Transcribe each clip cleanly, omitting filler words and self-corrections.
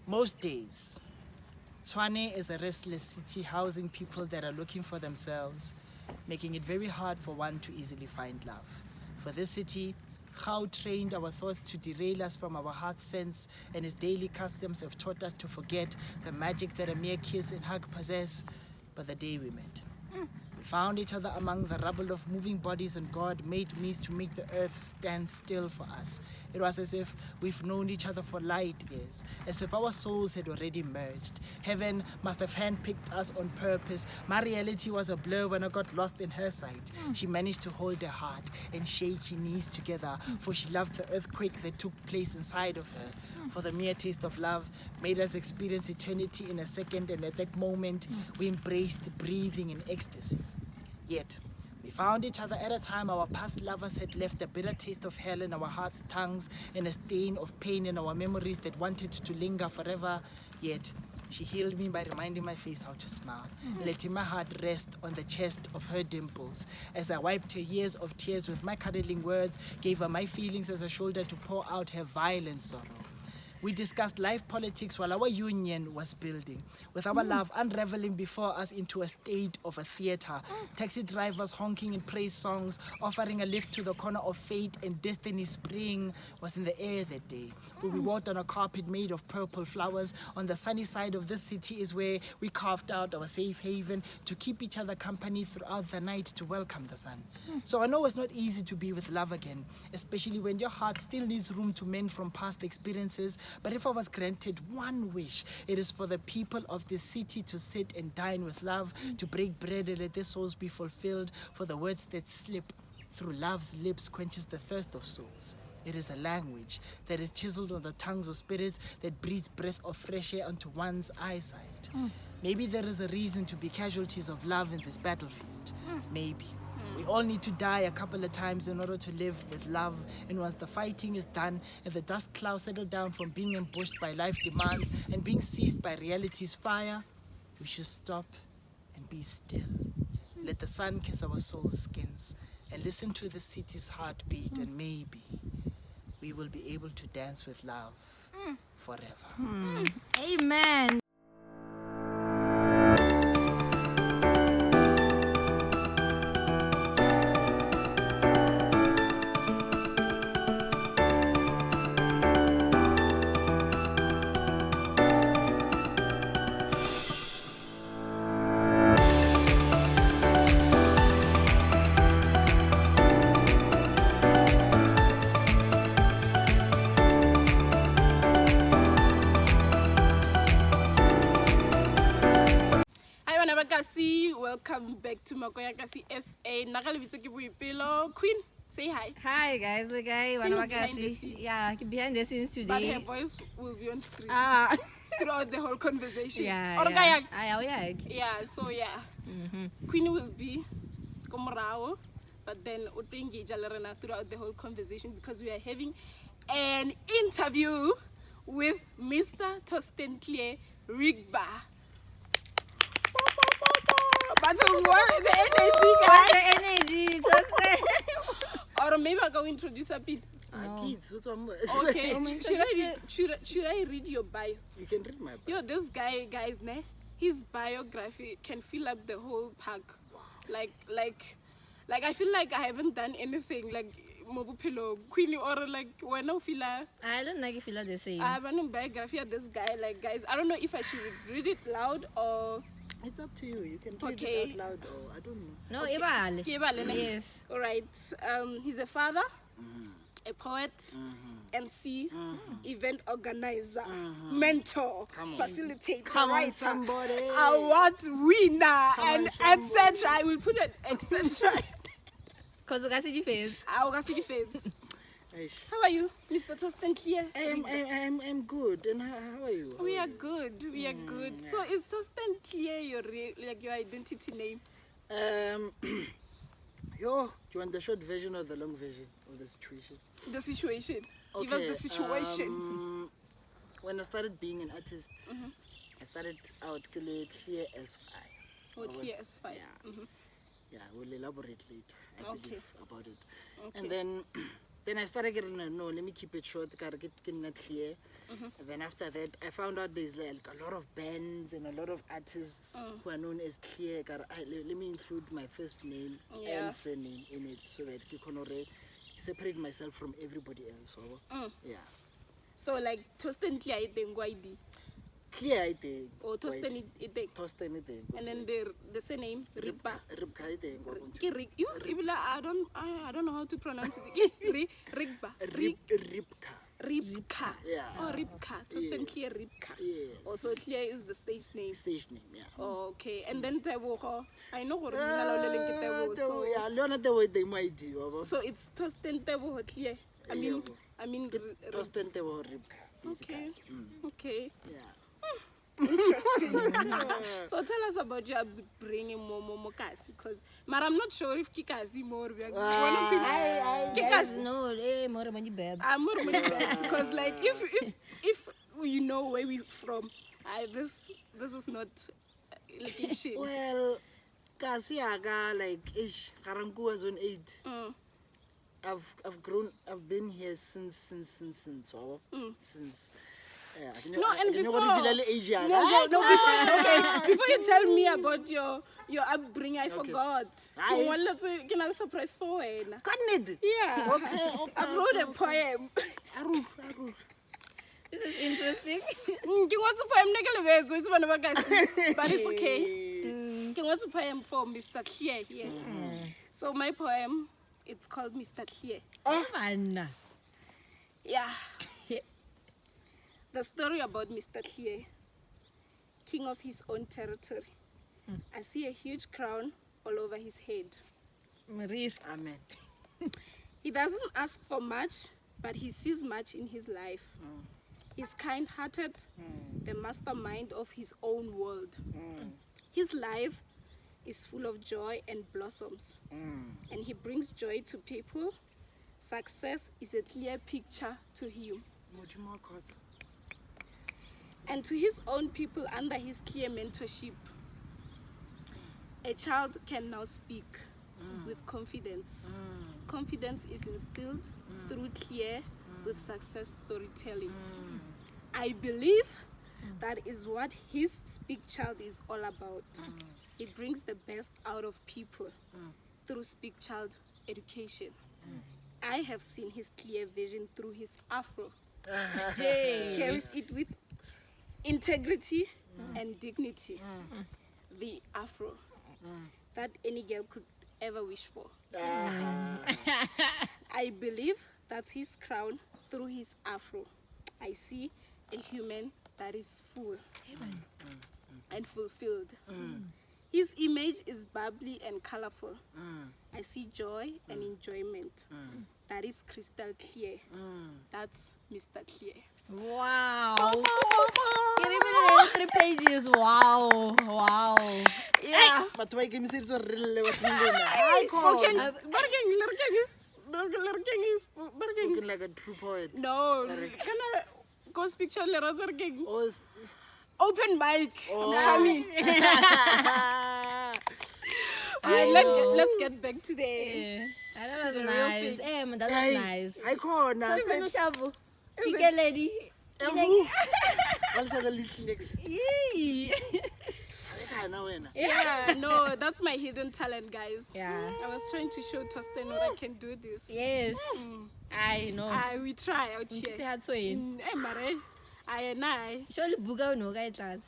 Most days, Tshwane is a restless city housing people that are looking for themselves, making it very hard for one to easily find love. For this city, how trained our thoughts to derail us from our heart's sense, and its daily customs have taught us to forget the magic that a mere kiss and hug possess. But the day we met, we found each other among the rubble of moving bodies, and God made means to make the earth stand still for us. It was as if we've known each other for light years, as if our souls had already merged. Heaven must have handpicked us on purpose. My reality was a blur when I got lost in her sight. She managed to hold her heart and shaky knees together, for she loved the earthquake that took place inside of her. For the mere taste of love made us experience eternity in a second, and at that moment we embraced breathing in ecstasy. Yet, we found each other at a time our past lovers had left a bitter taste of hell in our hearts' tongues and a stain of pain in our memories that wanted to linger forever. Yet, she healed me by reminding my face how to smile, letting my heart rest on the chest of her dimples. As I wiped her years of tears with my cuddling words, gave her my feelings as a shoulder to pour out her violent sorrow. We discussed life politics while our union was building, with our love unraveling before us into a state of a theater. Taxi drivers honking in praise songs, offering a lift to the corner of fate and destiny. Spring was in the air that day, for we walked on a carpet made of purple flowers. On the sunny side of this city is where we carved out our safe haven to keep each other company throughout the night to welcome the sun. So I know it's not easy to be with love again, especially when your heart still needs room to mend from past experiences. But if I was granted one wish, it is for the people of this city to sit and dine with love, to break bread and let their souls be fulfilled, for the words that slip through love's lips quenches the thirst of souls. It is a language that is chiseled on the tongues of spirits that breathes breath of fresh air onto one's eyesight. Maybe there is a reason to be casualties of love in this battlefield. Maybe. We all need to die a couple of times in order to live with love. And once the fighting is done and the dust clouds settle down from being ambushed by life demands and being seized by reality's fire, we should stop and be still. Let the sun kiss our soul skins and listen to the city's heartbeat, and maybe we will be able to dance with love forever. Amen. Welcome back to Makoya Kasi SA. Nagalivitsa ke Boipelo. Queen, say hi. Hi guys, look guys, behind the scenes today. But her voice will be on screen throughout the whole conversation. Queen will be komorao, but then utengi jalarena throughout the whole conversation because we are having an interview with Mr. Torsten Clear Rybka. But the energy, guys. The energy, or maybe I'll go introduce a bit. Kids, okay. Should I read your bio? You can read my bio. Yo, this guys, his biography can fill up the whole park. Wow. Like I feel like I haven't done anything like Mobupelo, Queenie, or like when I feel like I don't like if you like the same. I have a biography of this guy. Like, guys, I don't know if I should read it loud or. It's up to you. You can read it out loud or I don't know. No, okay. Yes. All right. He's a father, a poet, MC, event organizer, mentor, facilitator, writer, award winner, and etc. I will put it etc. Cause you can see the face. I will see the face. How are you, Mr. Torsten Clear? I'm good. And how are you? We are good. So is Torsten Clear your identity name? Do you want the short version or the long version of the situation? The situation. Okay, give us the situation. When I started being an artist, I started out Clear as Fire. Clear as Fire. Yeah, we'll elaborate later, I believe, about it. Okay. And then Then I started getting, no, let me keep it short, gotta get clear. And then after that, I found out there's like a lot of bands and a lot of artists who are known as Clear. Let me include my first name and surname in it so that I can separate myself from everybody else. Yeah. So like Torsten Clear Rybka. Clear, I think. Or Torsten Rybka. Torsten, I think. And then the surname Rybka. Rybka, I think. I don't know how to pronounce it. Rybka. Rybka. Yeah. Oh, Rybka. Torsten Clear Rybka. Yes. Also, Clear is the stage name. Stage name, yeah. Oh, okay. And then Teboho. I know what so yeah, Leona Teboho they might do. so it's Torsten Teboho Clear. I mean Torsten Teboho Rybka. Okay. Okay. Yeah. Interesting. So tell us about your bringing more kasi, because I'm not sure if Kikazi more. Kikazi no, more money babes. I'm more babes because like if you know where we from, this is not location. Well, kasi aga like Karangu zone 8. I've been here since. Before you tell me about your upbringing, I forgot. Can I surprise for you? Yeah. Okay. I wrote a poem. This is interesting. What's a poem? But it's okay. What's a poem for Mr. Clear here? So my poem, it's called Mr. Clear. Oh man. Yeah. The story about Mr. Clear, king of his own territory. I see a huge crown all over his head. Amen. He doesn't ask for much, but he sees much in his life. He's kind-hearted, the mastermind of his own world. His life is full of joy and blossoms, and he brings joy to people. Success is a clear picture to him. And to his own people under his clear mentorship. A child can now speak with confidence. Confidence is instilled through Clear with success storytelling. I believe that is what his Speak Child is all about. He brings the best out of people through Speak Child education. I have seen his clear vision through his afro. Carries it with integrity and dignity. The afro that any girl could ever wish for. I believe that's his crown through his afro. I see a human that is full and fulfilled. His image is bubbly and colorful. I see joy and enjoyment. That is crystal clear. That's Mr. Clear. Wow. 3 pages. Wow. Yeah. But why can you say it's a real Spoken like a true poet? No. Can I go speak to another gang? Open mic. I'm coming. Let's get back to the That was nice. That was nice. I call now. Lady. Yeah, no, that's my hidden talent, guys. Yeah. I was trying to show Torsten that I can do this. Yes. I know. We try out here. Surely buga no guy class.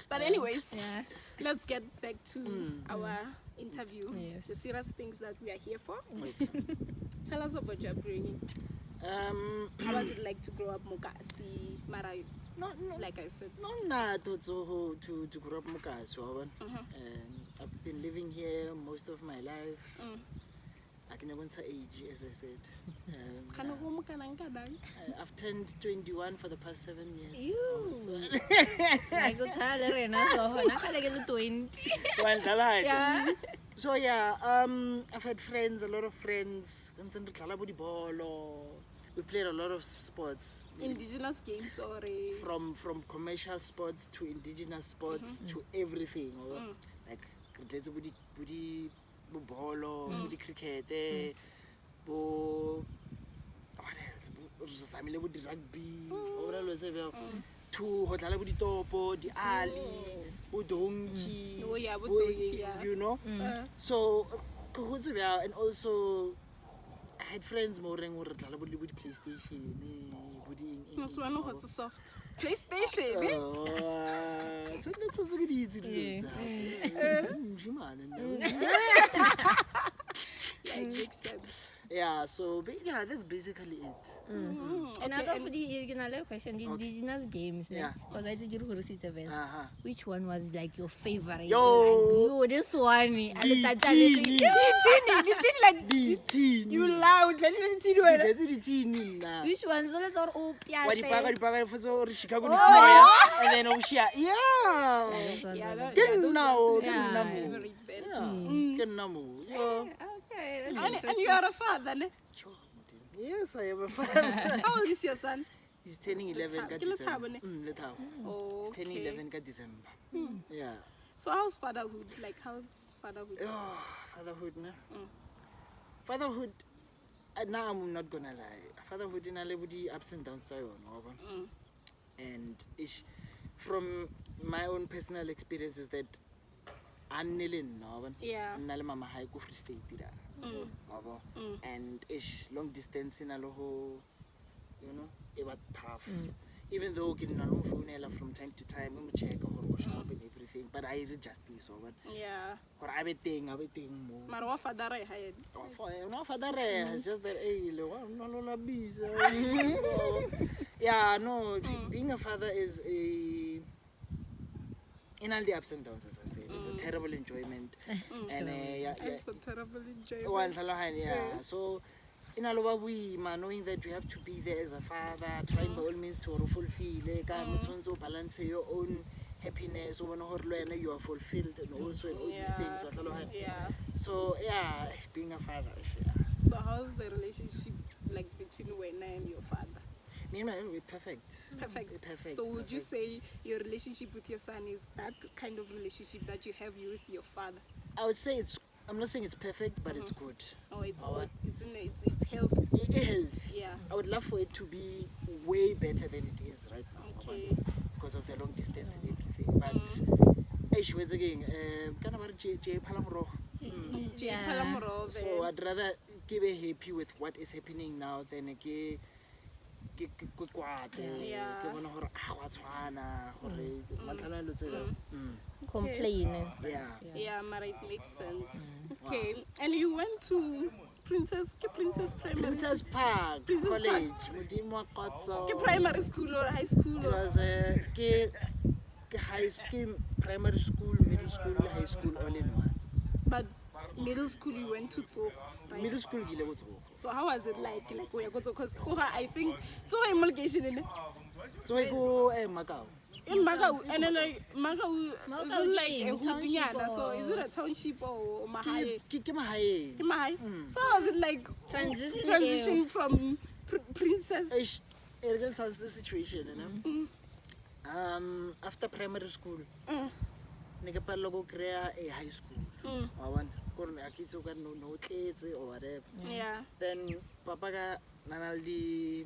But anyways, yeah. Let's get back to our interview. Yes. The serious things that we are here for. Tell us about your upbringing. How was it like to grow up Mokasi, Mara? No, like I said. No, to grow up Mokasi. I've been living here most of my life. I can even say age, as I said. I've turned 21 for the past 7 years. So yeah, I've had friends, a lot of friends. We played a lot of sports. Indigenous games or from commercial sports to indigenous sports to everything. Like bolo, cricket, what else? Samile bo di rugby, to ho dlala bo ditopo, di ali, bo donkey. Oh yeah, bo donkey, yeah. You know? So and also I had friends more than more dlala bo di PlayStation, Must one what's a soft PlayStation. So let's also get easy to Like makes sense. Yeah, so yeah, that's basically it. Another for the question, the indigenous games. Yeah. Because I did you event. Which one was like your favorite? Yo, like, this one. The teen, you loud. Which one? So let's all for so Chicago and then yeah. Okay. And you are a father, ne? Yes, I am a father. How old is your son? He's turning 11 in December. Oh, he's turning 11 in December. Yeah. So how's fatherhood? Like how's fatherhood? Oh, fatherhood, no? Fatherhood, now I'm not gonna lie. Fatherhood in a level the ups and downs, and from my own personal experiences that I'm kneeling now. Yeah. Mama high go free state and long distance in a loho, you know, it was tough. Even though getting a phone from time to time, we check or shop and everything, but I did just this over. Yeah. Or everything more. Marwa father hired. No father has just that yeah, no, being a father is in all the ups and downs, as I said, it's a terrible enjoyment. And It's for terrible enjoyment. Yeah. So in all of we knowing that you have to be there as a father, trying by all means to fulfill balance your own happiness, you are fulfilled and also all these things. Yeah. So yeah, being a father. Yeah. So how's the relationship like between Wena and your father? Me and my we're perfect. Perfect. So would you say your relationship with your son is that kind of relationship that you have with your father? I would say I'm not saying it's perfect, but it's good. Oh, it's good. It's healthy. Yeah. I would love for it to be way better than it is right now. Okay. Because of the long distance and everything. But once again, so I'd rather be happy with what is happening now than complain. Yeah, Mara, it makes sense. Okay, and you went to Princess Primary Park College, primary school or high school? It was high school, primary school, middle school, high school, all in one. But middle school you went to Tso, right? Middle school So how was it like where you go to? Because I think Tsoha emulgation in it. So I go Macau. In Macau, and then like Macau isn't like a hoodiana. So is it a township or Mahai? Mahai. So how was it like transition from princess? It was the situation, you know. After primary school, nigga go create a high school. I want no kids or whatever. Yeah. Then Papa got nanaldi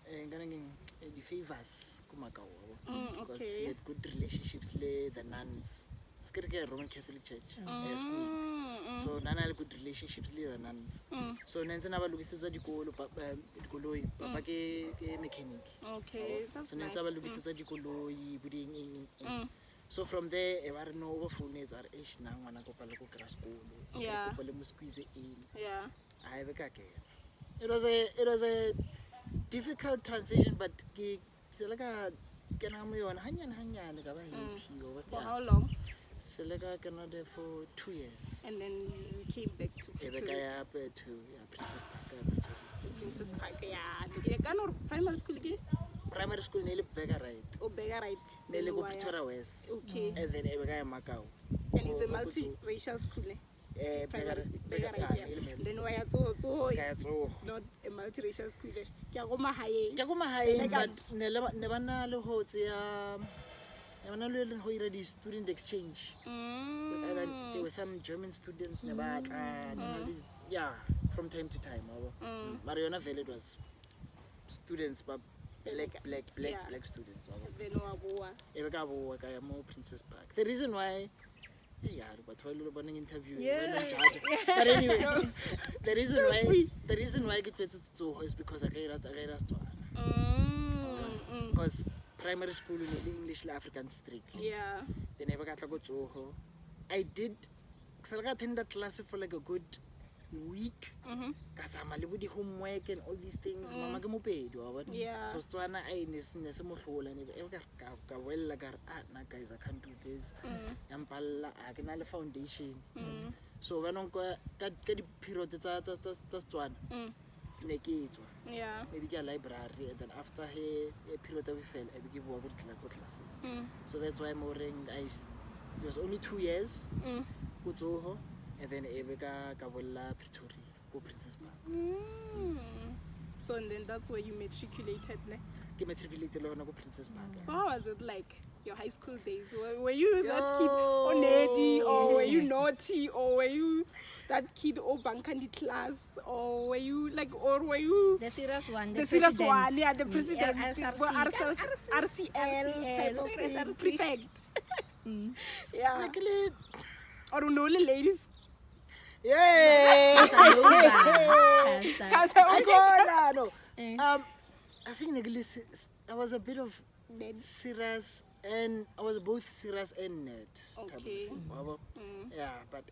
the favors because he had good relationships with the nuns. It's a Roman Catholic Church school. So Nana had good relationships with the nuns. So Nancy never looks at the Papa mechanic. Okay, that's so nice. Nancy never looks at the so from there, I don't know what phone is our age now. When I go to school, yeah, squeeze it in. Yeah, I have a It was a difficult transition, but like a for how long? So like I cannot for 2 years. And then you came back to Pretoria. Princess Park. Princess Park, yeah. Primary school again? Primary school nearly Beggar right. Oh, Beggar right. Nearly go Pretoria West. Okay. And then Ebega Macau. And it's a multi-racial school. Primary school. Beggar right, yeah. Then why it's not a multi-racial school. Kiagoma High, but never know the student exchange. There were some German students, yeah, from time to time. Mariana Valley was students, but black students. Then More Princess Park. The reason why, but while interview, Yeah. but anyway, the reason why I get to is because I get because primary school in English African strictly. Yeah. Then I got to go to I did. I attended class for like a good week. Because I'm a little bit homework and all these things. Mama get paid. Yeah. So Stwana I nesimo hole and well like guys I can't do this. Yampala I can have foundation. So when I get the period that's one. Yeah. Maybe get a library and then after a period of fell I begin work with class. So that's why I'm ordering it was only 2 years. Go to and then Ebeka Kabola Pretoria, go Princess Park. So and then that's where you matriculated, ne? Get matriculated on go Princess Park. So how was it like your high school days? Were you that kid onedi, or were you naughty, or were you that kid bankandi class, or were you the serious one? the serious one? Yeah, the president, RCL RCL type of thing, prefect. Yeah. Like Or no ladies. yay! Cause No. I think I was a bit of serious and I was both serious and nerd. Type of Okay. thing. Yeah, but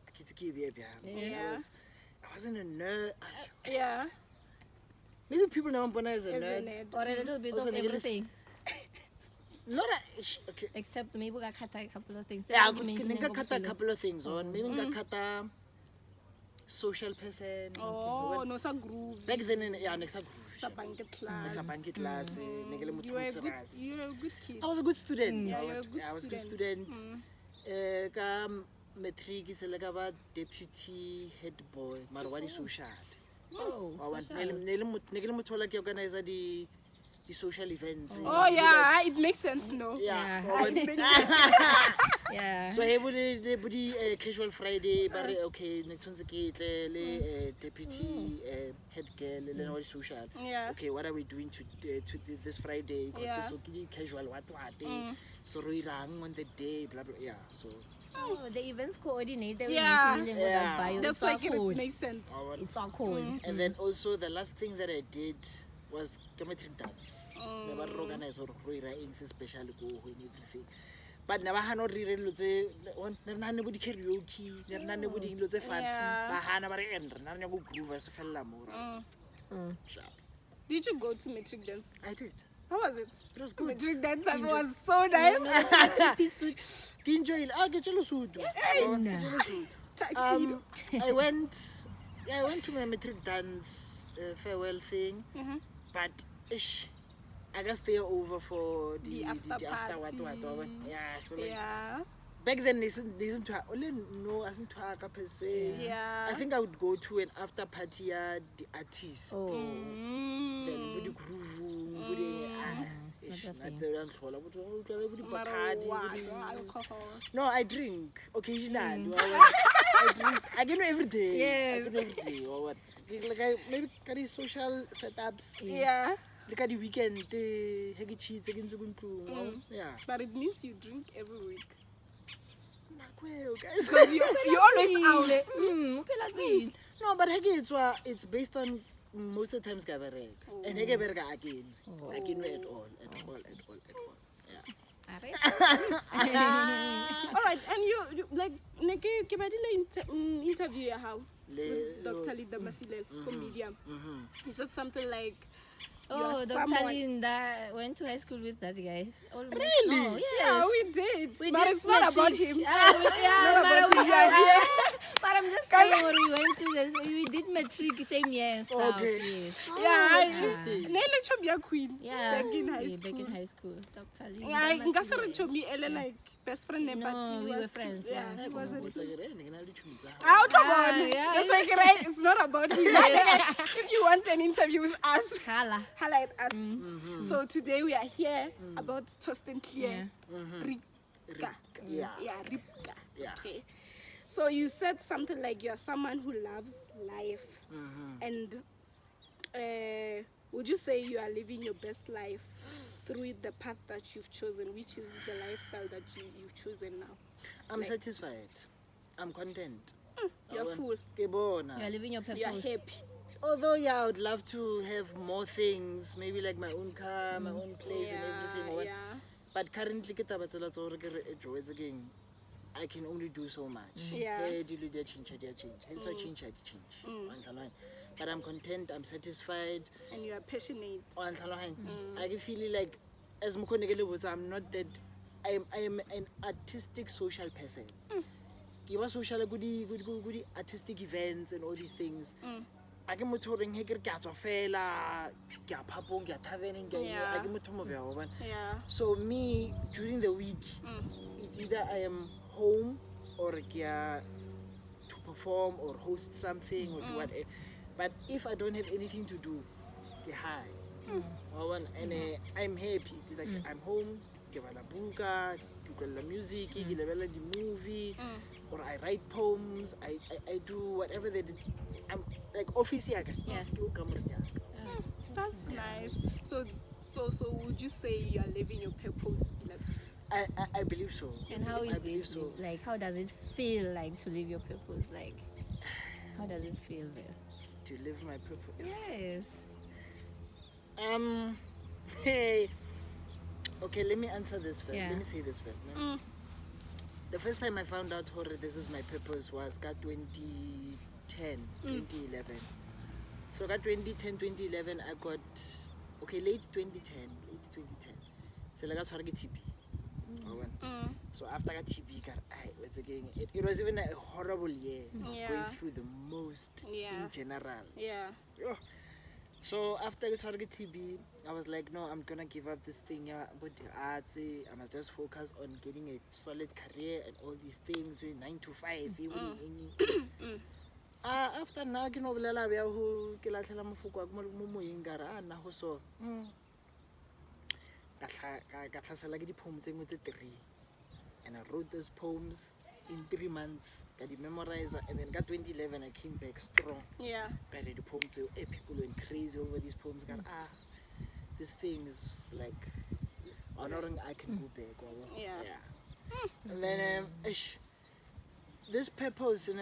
I can't keep it. Yeah. I wasn't a nerd. Yeah. Maybe people know I'm as a As a nerd. nerd. Or a little bit Also, of everything. Not a, okay. Except maybe I cut a couple of things. Yeah, I Maybe mentioning can cut a of couple of things on. Maybe I cut a social person. Oh, no, sa groove. Back then, yeah, next groove. Sa banket class. Next banket class. You were a good kid. I was a good student. Yeah, you're a good I was a good student. student. Ka matric is like about deputy head boy. Marwadi social. Oh, Negele motho like organizer the social events. Oh yeah, it makes sense, no? Yeah. It makes sense. yeah. So everybody casual Friday, but okay, next one's a deputy head girl, and social. Yeah. Okay, what are we doing to this Friday? Because Yeah. so casual what. So we rang on the day, blah blah. Yeah. So. Oh, the events coordinator. Yeah. Yeah. That's why it makes sense. It's all cool. And then also the last thing that I did was geometric dance. Never organized or especially go and everything. But never had not really never body karaoke, never body lots of fun. Bahana and none of groove as a fella more. Sharp. Did you go to metric dance? I did. How was it? It was good. Metric dance was so nice. Enjoy. I get you suit. Tuxedo. I went to my metric dance farewell thing, but I just stay over for the after what. Yeah, so like, back then they isn't to only no as to per se. Yeah. I think I would go to an after party at the artist. Oh. Then with the groove, with no, I drink occasionally. I drink. I can do every day. Yes. I can do every day or what? Like maybe carry social setups. Yeah. Like at the weekend, yeah. But it means you drink every week. Guys. Because you're always out. No, but it's based on most of the times Gabereg. And Hegeberg again. I can do it all. Yeah. All right, and you like interview how with Dr. Linda Masilel, comedian. He said something like, Oh, Dr. Linda went to high school with that guy. Almost. Really? Oh, yes. yeah, we did. We But did it's not about metric. him. But I'm just saying when we went to this, we did metric same year and stuff. Okay. Yes. Yeah, queen. Yeah. Back in high school. Back in high school. Dr. Linda. Yeah, Masilel. like best friend, No, but we was were friends, Yeah, yeah. he wasn't. Ah, Come on. yeah. That's why it's not about him. If you want an interview with us, Hala. highlight us. So today we are here about Torsten Clear Rybka. Yeah. Rybka. Yeah. Okay. So you said something like you are someone who loves life, and would you say you are living your best life through the path that you've chosen, which is the lifestyle that you've chosen now? I'm satisfied. I'm content. You're full. You are living your purpose. You're happy. Although, yeah, I would love to have more things, maybe like my own car, my own place and everything. Yeah. But currently, I can only do so much. Yeah. Change. But I'm content, I'm satisfied. And you are passionate. I can feel like, as I'm not that, I am an artistic social person. Give us social good artistic events and all these things. I can motoring here, Yeah. so me during the week, it's either I am home or to perform or host something or do whatever. But if I don't have anything to do, hi. And I'm happy. It's like I'm home, give a buka, the music, the movie, or I write poems, I do whatever they did. I'm like office Yeah. That's nice. So would you say you are living your purpose, beloved? I believe so. And how is I believe it? so. Like, how does it feel like to live your purpose? Like, how does it feel there? To live my purpose. Yes. Hey. Okay, let me answer this first. Yeah. Let me say this first. No? The first time I found out horror, this is my purpose, was 2010, 2011. So 2010, 2011, I got, late 2010. So I got TB. So after I got TB, it was even a horrible year. I was going through the most in general. Yeah. Oh. So after I got TB, I was like, no, I'm gonna give up this thing. But I must just focus on getting a solid career and all these things, 9 to 5. After now, ke no bolela bja ho ke latlhela mafoko a mo moyeng ka ra na ho so. Ka tlhasela ke di-poem tse ngwe tse 3. And I wrote those poems in 3 months. Got the memorizer, and then got 2011 I came back strong. Yeah. I read the poems, people went crazy over these poems. This thing is like honoring I can go back. Yeah. And then this purpose, it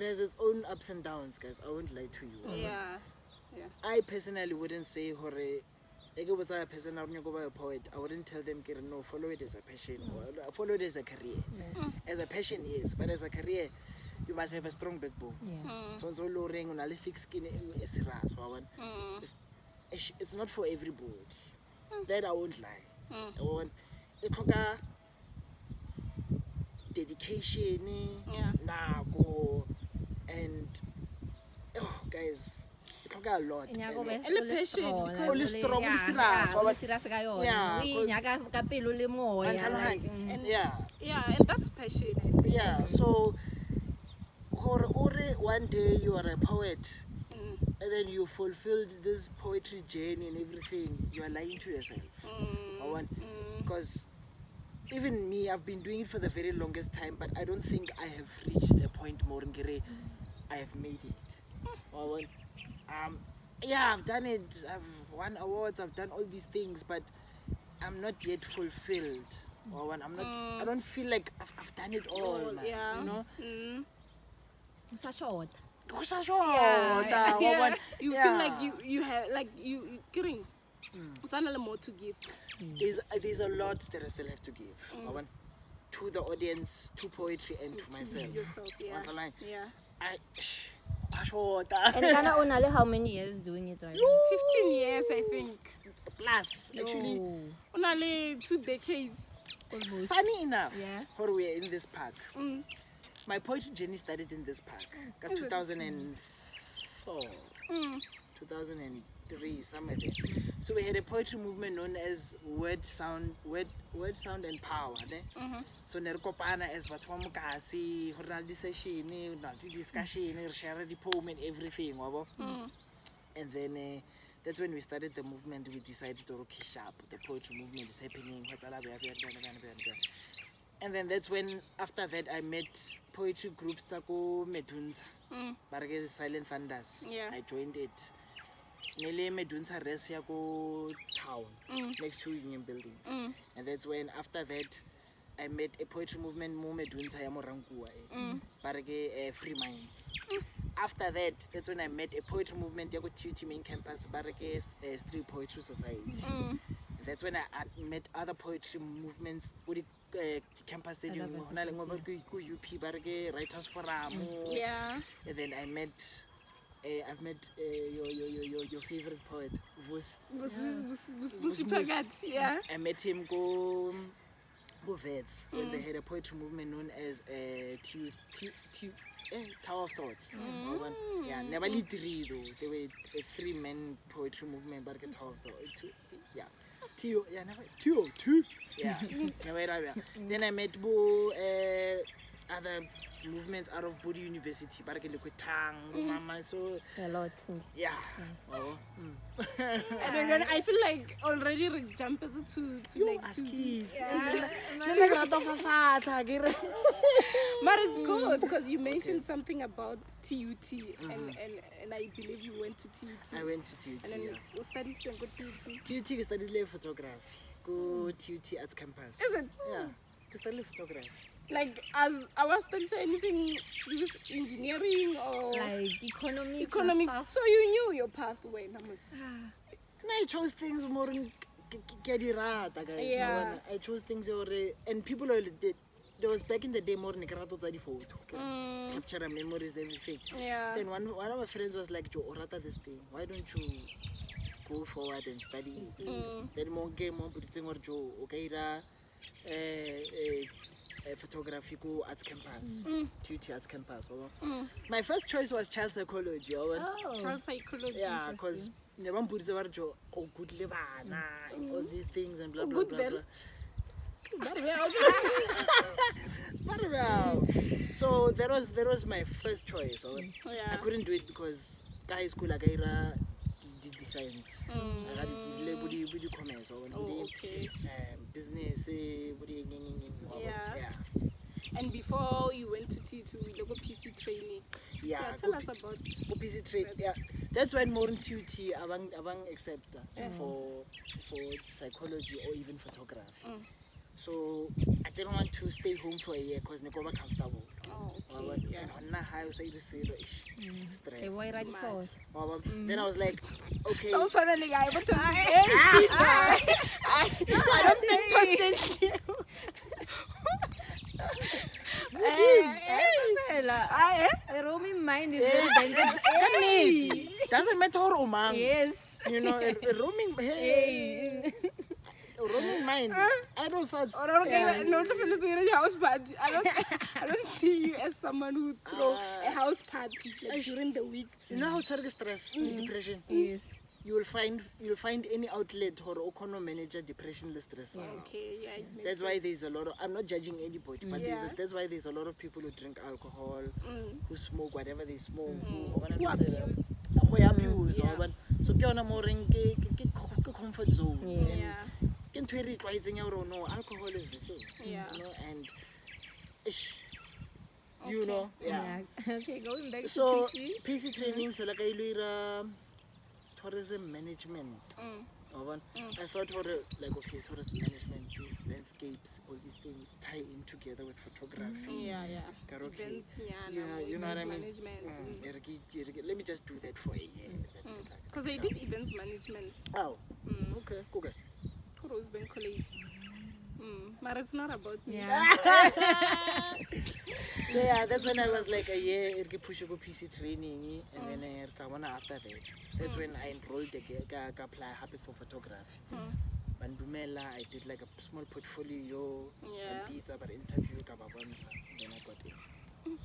has its own ups and downs, guys. I won't lie to you. Yeah. I personally wouldn't say hore a person a poet. I wouldn't tell them no, follow it as a passion or follow it as a career. As a passion, yes, but as a career, you must have a strong backbone. So lowering on a thick skin it's not for everybody. That I won't lie. It took a dedication, and guys, it took a lot. And that's passion. Yeah, so one day you are a poet, and then you fulfilled this poetry journey and everything, you are lying to yourself. Because even me, I've been doing it for the very longest time, but I don't think I have reached a point more ngere I have made it. I've done it, I've won awards, I've done all these things, but I'm not yet fulfilled. I don't feel like I've done it all, man, you know? You feel like you have kidding. More to give. There's a lot that I still have to give. To the audience, to poetry, and to myself. Yourself, yeah. And how many years doing it right now? 15 years, I think. Plus, actually. Only 2 decades. Almost. Funny enough, Yeah. when we are in this park, my poetry journey started in this park. 2004, 2003, somewhere there. So we had a poetry movement known as Word Sound and Power. So nerkopana as batho ba mokasi, ho na le session, na le discussion, re share the poem and everything, wabo. And then that's when we started the movement. We decided to rock sharp. The poetry movement is happening. And then that's when, after that, I met poetry groups Tsako Medunza, Barge Silent Thunders. Yeah. I joined it. Nele Medunza Res Yako town, next to Union Buildings. And that's when, after that, I met a poetry movement, Mo Medunza Yamorangua, Barge Free Minds. After that, that's when I met a poetry movement Yako TUT main campus, Barge Street Poetry Society. That's when I met other poetry movements with the campus stadium, UP, Barge Writers Forum. Yeah. And then I've met your favorite poet, Vus. Yeah. I met him go Vets when they had a poetry movement known as Tower of Thoughts. Yeah, never literally though. They were a 3-man poetry movement, but a Tower of Thoughts. Yeah. Two. Yeah. Then I met other movements out of Body University, but Mama, so A lot. yeah. And then I feel like already jumped to like As to, kids. yeah. But it's good because you mentioned something about TUT and I believe you went to TUT. I went to TUT. And then Yeah. you studied still go TUT. TUT studies photography. Go TUT Arts Campus. Is it? Yeah. Study photography. Like as our studies anything to do with engineering or Like economics. So you knew your pathway, Namus. And I chose things more in Kedirata, guys. Yeah. I chose things and people there was back in the day more in photo. Capture memories, everything. Yeah. Then one of my friends was like, "Jo, orata this thing. Why don't you go forward and study it?" Then more game more putting or Jo, okay, photography go arts campus, TUT Arts Campus. My first choice was child psychology. Child psychology. Yeah, because never put the word Jo, oh good lebana, all these things and blah blah Good blah. well. Very well. So that was my first choice. Yeah. I couldn't do it because high school I did science. I did commerce or okay. business. Yeah. And before you went to TUT, we look at PC training. Yeah. Tell us about PC trade. Yeah. That's when more in TUT abang accept for psychology or even photography. So I didn't want to stay home for a year because I was comfortable. Oh, okay. Yeah. And on how say the stress. Then I was like, okay. So suddenly I want to I don't think Torsten The roaming mind is very dangerous. Doesn't matter or man. Yes. You know, a roaming roaming mind. I don't thought. House party. I don't see you as someone who throw a house party like during the week. You know how to stress, depression. Yes. You will find any outlet or econo manager depression stress. Okay, yeah. It makes That's why there's a lot of. I'm not judging anybody, but that's why there's a lot of people who drink alcohol, who smoke whatever they smoke, who abuse. Yeah. So ke ona more ke comfort zone. Yeah. Can to realizing no alcohol is the thing. Yeah. You know, and you know, yeah. Okay, going back So to PC. PC training so like I tourism management. I thought like okay, tourism management, landscapes, all these things tie in together with photography. Yeah. Karaoke. Events, You know what I mean? Management. Let me just do that for a year. Because I did events management. Oh, okay. Rosebank College. But it's not about me. Yeah. So yeah, that's when I was like a year push go PC training, and then after that, that's when I enrolled again, apply happy for photography. Bandumela, I did like a small portfolio, and pizza, but interview then I got it.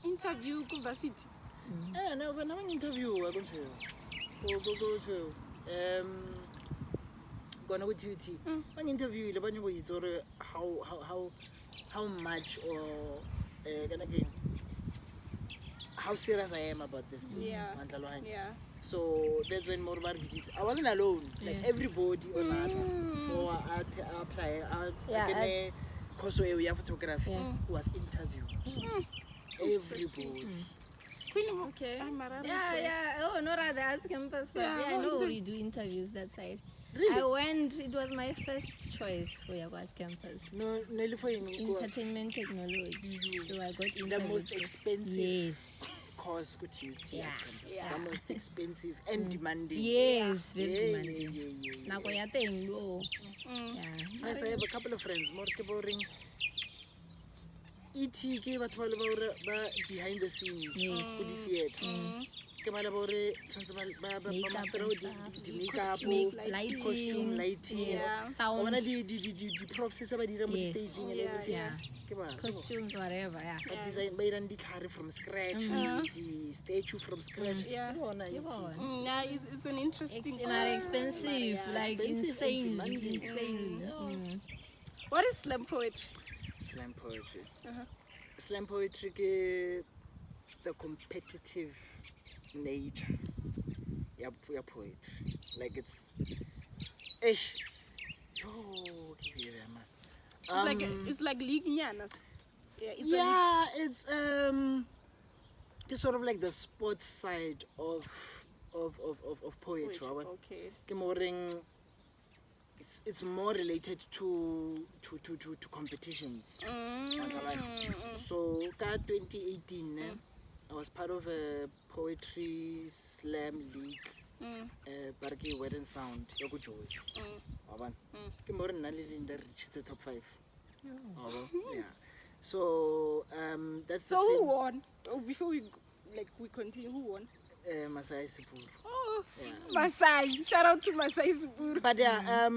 Interview Kuba City. No, but now interview I go to gonna with TUT. One interview, how much or again, how serious I am about this thing. Yeah. So that's when more about it. I wasn't alone. Like everybody on that. So I apply. because we have photography was interviewed. Everybody. Okay. Marara. Yeah. Oh, no, rather as campus, but Yeah, I know inter- we do interviews that side. Really? I went. It was my first choice for Yaguas campus. No, nearly for Entertainment technology. So I got interviews. the most expensive Yes. course could you Yeah. the most expensive and demanding. Yes, very Yeah, demanding. yeah. Nako ya teng lo. Yeah. Yes, I have a couple of friends more boring. ET ke batho ba le ba behind the scenes go di theater. Ke ba le ba re tshwantse ba master di makeup, lighting, costume, lighting. Yeah. Sound. Bona di props tse ba di dira mo Yes. staging and Yeah, everything. yeah. Ke ba Costumes, whatever. Yeah. ba design ba irang ditlhare from scratch, the statue from scratch. Yeah. Ke bona Ke ET. bona. Yeah, it's an interesting. Not expensive, like Expensive and insane, demanding. insane. What is slam poetry? Slam poetry. Slam poetry ke the competitive nature ya poetry. Like it's ish. Yo, man. It's like league nyanas. Yeah, it's Yeah, it's sort of like the sports side of poetry. poetry. Okay. Ke more reng- it's more related to competitions. So ka 2018 I was part of a poetry slam league. But ke Word and Sound ya go Jozi. Ke more nna le Linda reached the top 5. Yeah. So that's So the who same. won? Oh, before we continue, who won? Masai Sipuru. Oh, Yeah. Masai. Shout out to Masai Zuburu. But yeah,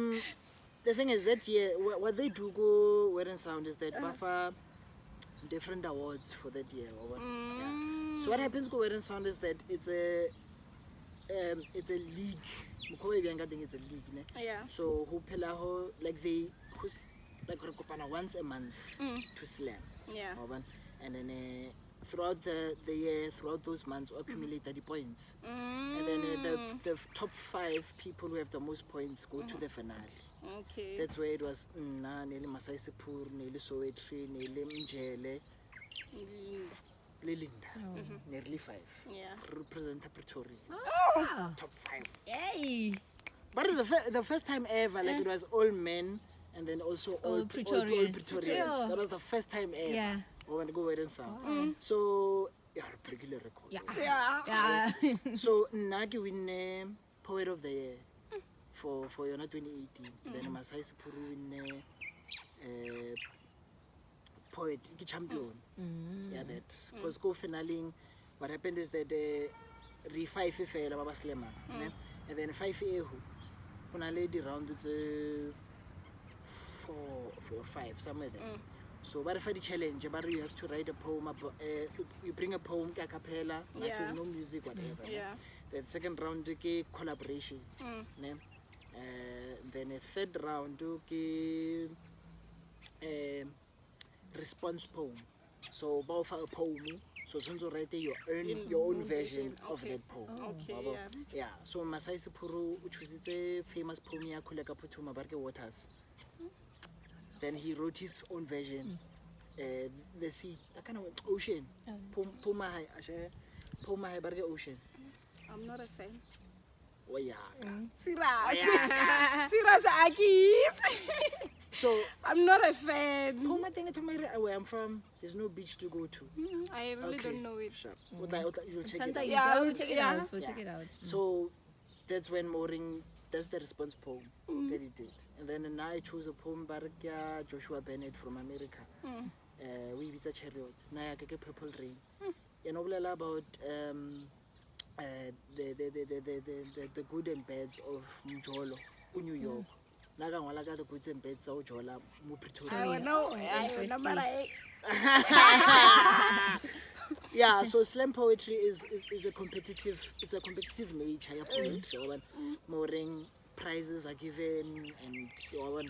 the thing is that year, what they do go Word and Sound is that Bafa different awards for that year. Yeah. So what happens go Word and Sound is that it's a league. Mukhobe Bianga think it's a league, ne? Yeah. So who pelaho like they who's like rekopana once a month to slam. Yeah. And then throughout the year, throughout those months, accumulate the points. And then the top 5 people who have the most points go to the finale. Okay. That's where it was Neli Masai Sepur, Neli Soetri, Neli Mjele, Lilinda, nearly 5. Yeah. Represent Pretoria. Wow. Top 5. Yay. But it's the first time ever, like it was all men and then also all Pretorians. Pretorians. That was the first time ever. Yeah. When I go Word and Sound. So, yeah, regular record. Yeah. Yeah. Yeah. So, Nagi win Poet of the Year for Yona 2018. Then Masai Sepuru win Poet champion. Yeah, that. Because go finaling, what happened is that re 5 fela ba slema, and then 5 ehu. Kuna lady round 4 or 5 somewhere there. So what if the challenge? But you have to write a poem. You bring a poem a cappella, nothing, no music, whatever. Yeah. The second round ke collaboration. Then a third round ke response poem. So about a poem. So since you write your own version of that poem. Okay. Yeah. So Masai Sepuru, which was a famous poem ya Kuleka Putuma Barke Waters. Then he wrote his own version. The sea, a kind of ocean. Puma Hai Barge Ocean. I'm not a fan. Oh yeah. Siras. Siras Akit. So I'm not a fan. Puma thing to where I'm from, there's no beach to go to. I really don't know it. Sure. You'll check it Santa, out. Yeah, we'll check it yeah. out. We'll check it out. So that's when Mooring does the response poem that he did. And then now I chose a poem by Joshua Bennett from America. We beat a chariot. Now I get Purple Rain. You know about the good and bads of Mjolo, New York. Naga wala ka the good and bads of Jola, Mu Pretoria. I know. Yeah, so slam poetry is a competitive nature ya poetry. Mooring prizes are given and it's only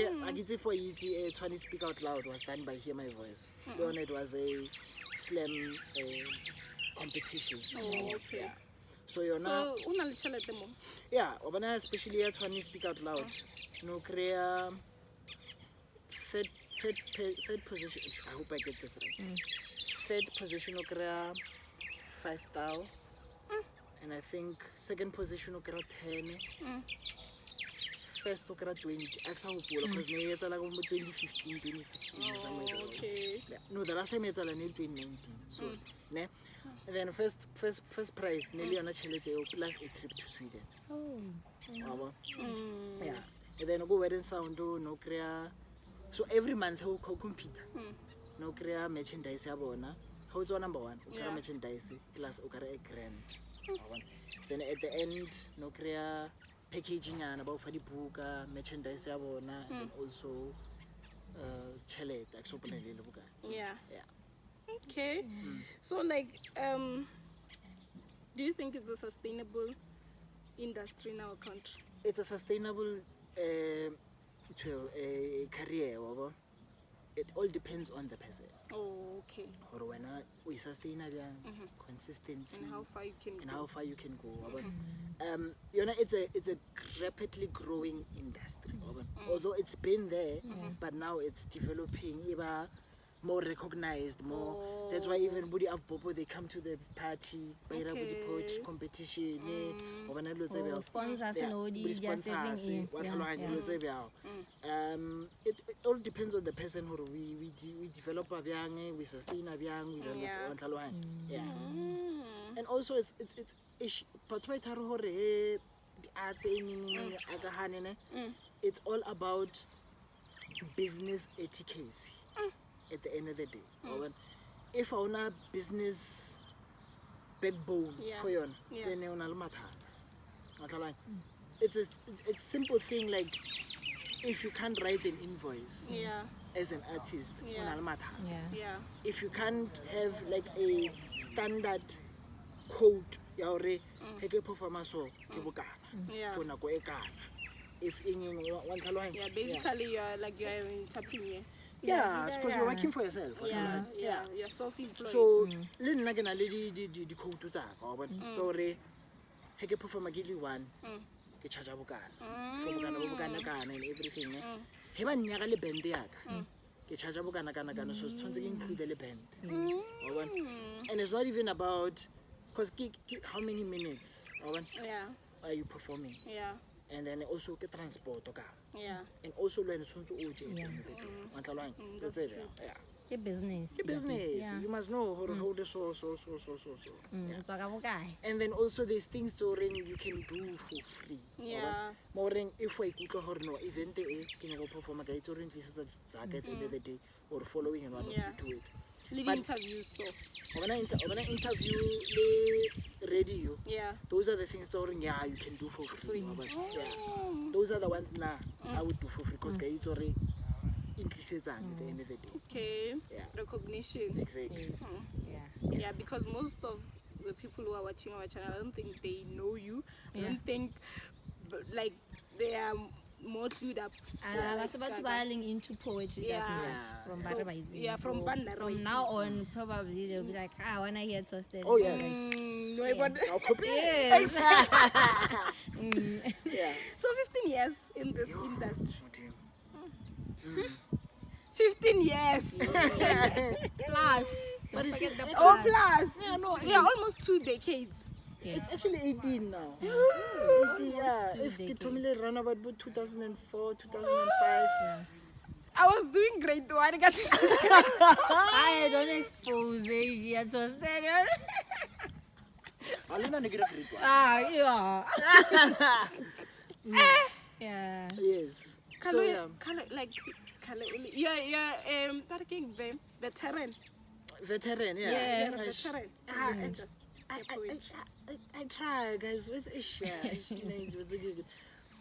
I for it 20 Speak Out Loud was done by Hear My Voice. It was a slam competition. Oh, okay. Yeah. So you're now So, una le tšhelete mo. yeah, especially at 20 Speak Out Loud. No create third position. I hope I get this right. Third position okra 5,000, and I think second position okra 10. First okra 20. Actually, because now it's like 2015, 2016. Oh, okay. No, the last time it's like 2019. So, ne. And then first prize, nearly on a chelete plus a trip to Sweden. Oh. Yeah. And then go wedding sound, no crea. So every month who compete. No crea merchandise abona. Who's on number one? Ukara merchandise plus ukara a grand. Then at the end, no crea packaging and about for the book, merchandise abona, and also chelet, exopanel. Yeah. Okay. So like, do you think it's a sustainable industry in our country? It's a sustainable career. It all depends on the person. Oh, okay. Or when we sustain consistency And how far you can and go. how far you can go. You know, it's a rapidly growing industry. Although it's been there, but now it's developing. More recognized, more. That's why even Budi of Popo, they come to the party, Baira Budi Poetry competition, Sponsors and all these just stepping in. It all depends on the person who we develop a young, we sustain a young, we don't yeah. And also it's it's all about business etiquette. At the end of the day, if I want a business backbone for you, then you it's a simple thing like if you can't write an invoice as an artist, if you can't have like a standard code, if basically you're like you're an entrepreneur. Yeah, because you're working for yourself. You're self-employed. So, le nna ke na le di code tsa ka wa bona. So re he ke perform ke one ke charge bokana. For bokana kana and everything. He ba nya ka le band ya ka. Ke charge bokana kana so tshwantse ke include le band. Wa bona. And it's not even about cuz how many minutes are you performing? And then also get transport and also learn business. You must know how to so. And then also there's things you can do for free. More if I could no event can go perform at the end of the day or following and do it. Interviews so. When I interview the radio, those are the things you can do for free. Those are the ones I would do for free because it's already increases at the end of the day. Okay. Recognition. Exactly. Yeah, because most of the people who are watching our channel, I don't think they know you. I don't think like they are more clued up. I was about to buy into poetry that much from Barabai. From Bandar. From now on, probably they'll be like, I want to hear Torsten. Oh, yes. Yes. So 15 years in this industry. 15 years. Plus. But it's plus. Yeah, no, we are almost 2 decades. It's actually 18 now. 18, if Kitomile ran about 2004, 2005. I was doing great though. I got it. I don't expose it yet. Yeah. Yes. So you're veteran. Veteran, Yeah. Veteran. I try, guys. What's issue?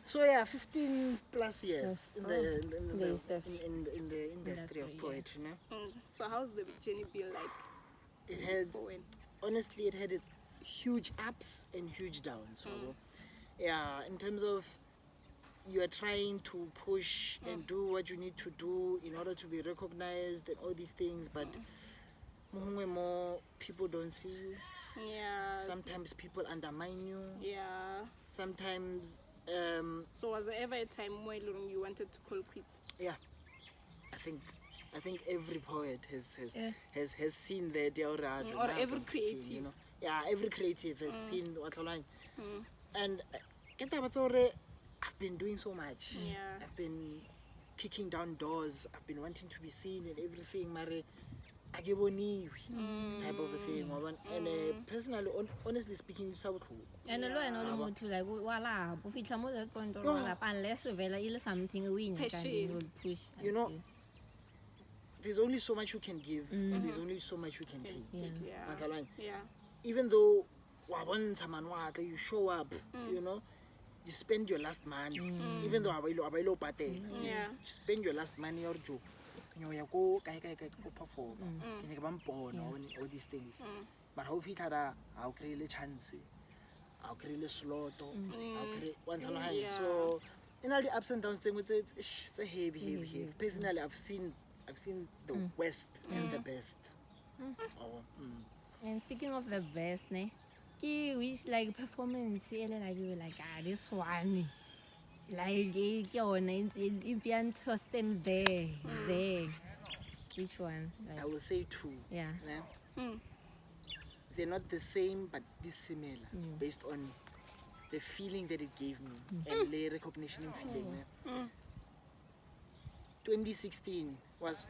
So 15 plus years in the industry of poetry. So how's the journey been like? Honestly, it had its huge ups and huge downs. In terms of you are trying to push and do what you need to do in order to be recognized and all these things, but more people don't see you. Sometimes people undermine you. Sometimes so was there ever a time where you wanted to call quits? I think every poet has Yeah. has seen that Or every creative. you know. Yeah, every creative has seen what line. And I've been doing so much. Yeah. I've been kicking down doors. I've been wanting to be seen and everything. Mare, type of a thing. And personally, honestly speaking, it's so cool. And lo wena o le motho like wa lapa o fitlha mo that point o lapa unless vela ile something o inya Passion. you will push. You know, there's only so much you can give, and there's only so much you can take. Yeah. Yeah. Even though you show up, you know, you spend your last money, even though you spend your last money or job, you go perform, all these things. But how fit I'll create a chance, I'll create a slot, I'll create once in a while. So in all the ups and downs, it's a heavy. Personally, I've seen the worst and the best. And speaking of the best, ne, which like performance, like you were like, this one, like, it's Torsten there. Which one? Like, I will say two. yeah. They're not the same, but dissimilar, based on the feeling that it gave me and the recognition and feeling. 2016 was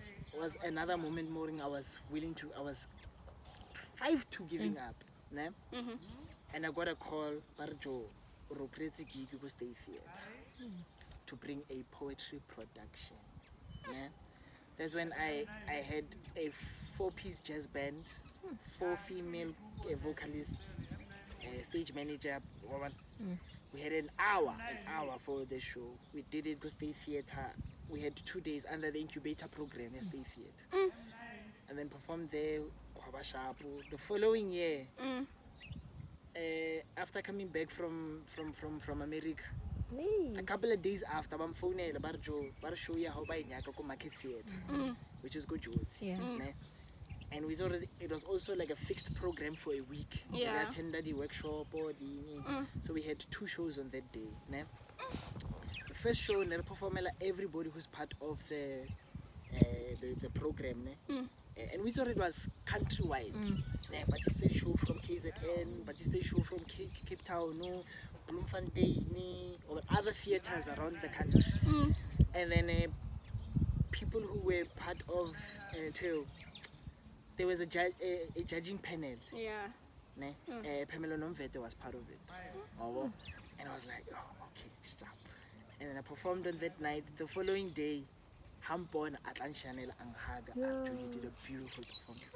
another moment more I was 5 to giving up, ne? And I got a call, Barjo, Rokreti gig go State Theatre to bring a poetry production. Ne? That's when I had a 4-piece jazz band, 4 female vocalists, a stage manager. We had an hour for the show. We did it go State Theatre. We had 2 days under the incubator program at State Theatre, and then performed there. The following year, after coming back from America, a couple of days after, I'm phoning Barjo show you how by Nyaka Market Theatre, which is good Joes. Yeah. And it was also like a fixed program for a week. Yeah. We attended the workshop so we had 2 shows on that day. Ne? The first show, I performed everybody who's part of the program. Ne? And we thought it was countrywide. But it's a show from KZN, but it's a show from Cape Town, no, Bloemfontein, or other theatres around the country. And then people who were part of there was a judging panel. Yeah. Ne? Pamela Nomvete was part of it. And I was like, oh, okay, stop. And then I performed on that night. The following day, Hampon Atlan Chanel and Haga actually did a beautiful performance.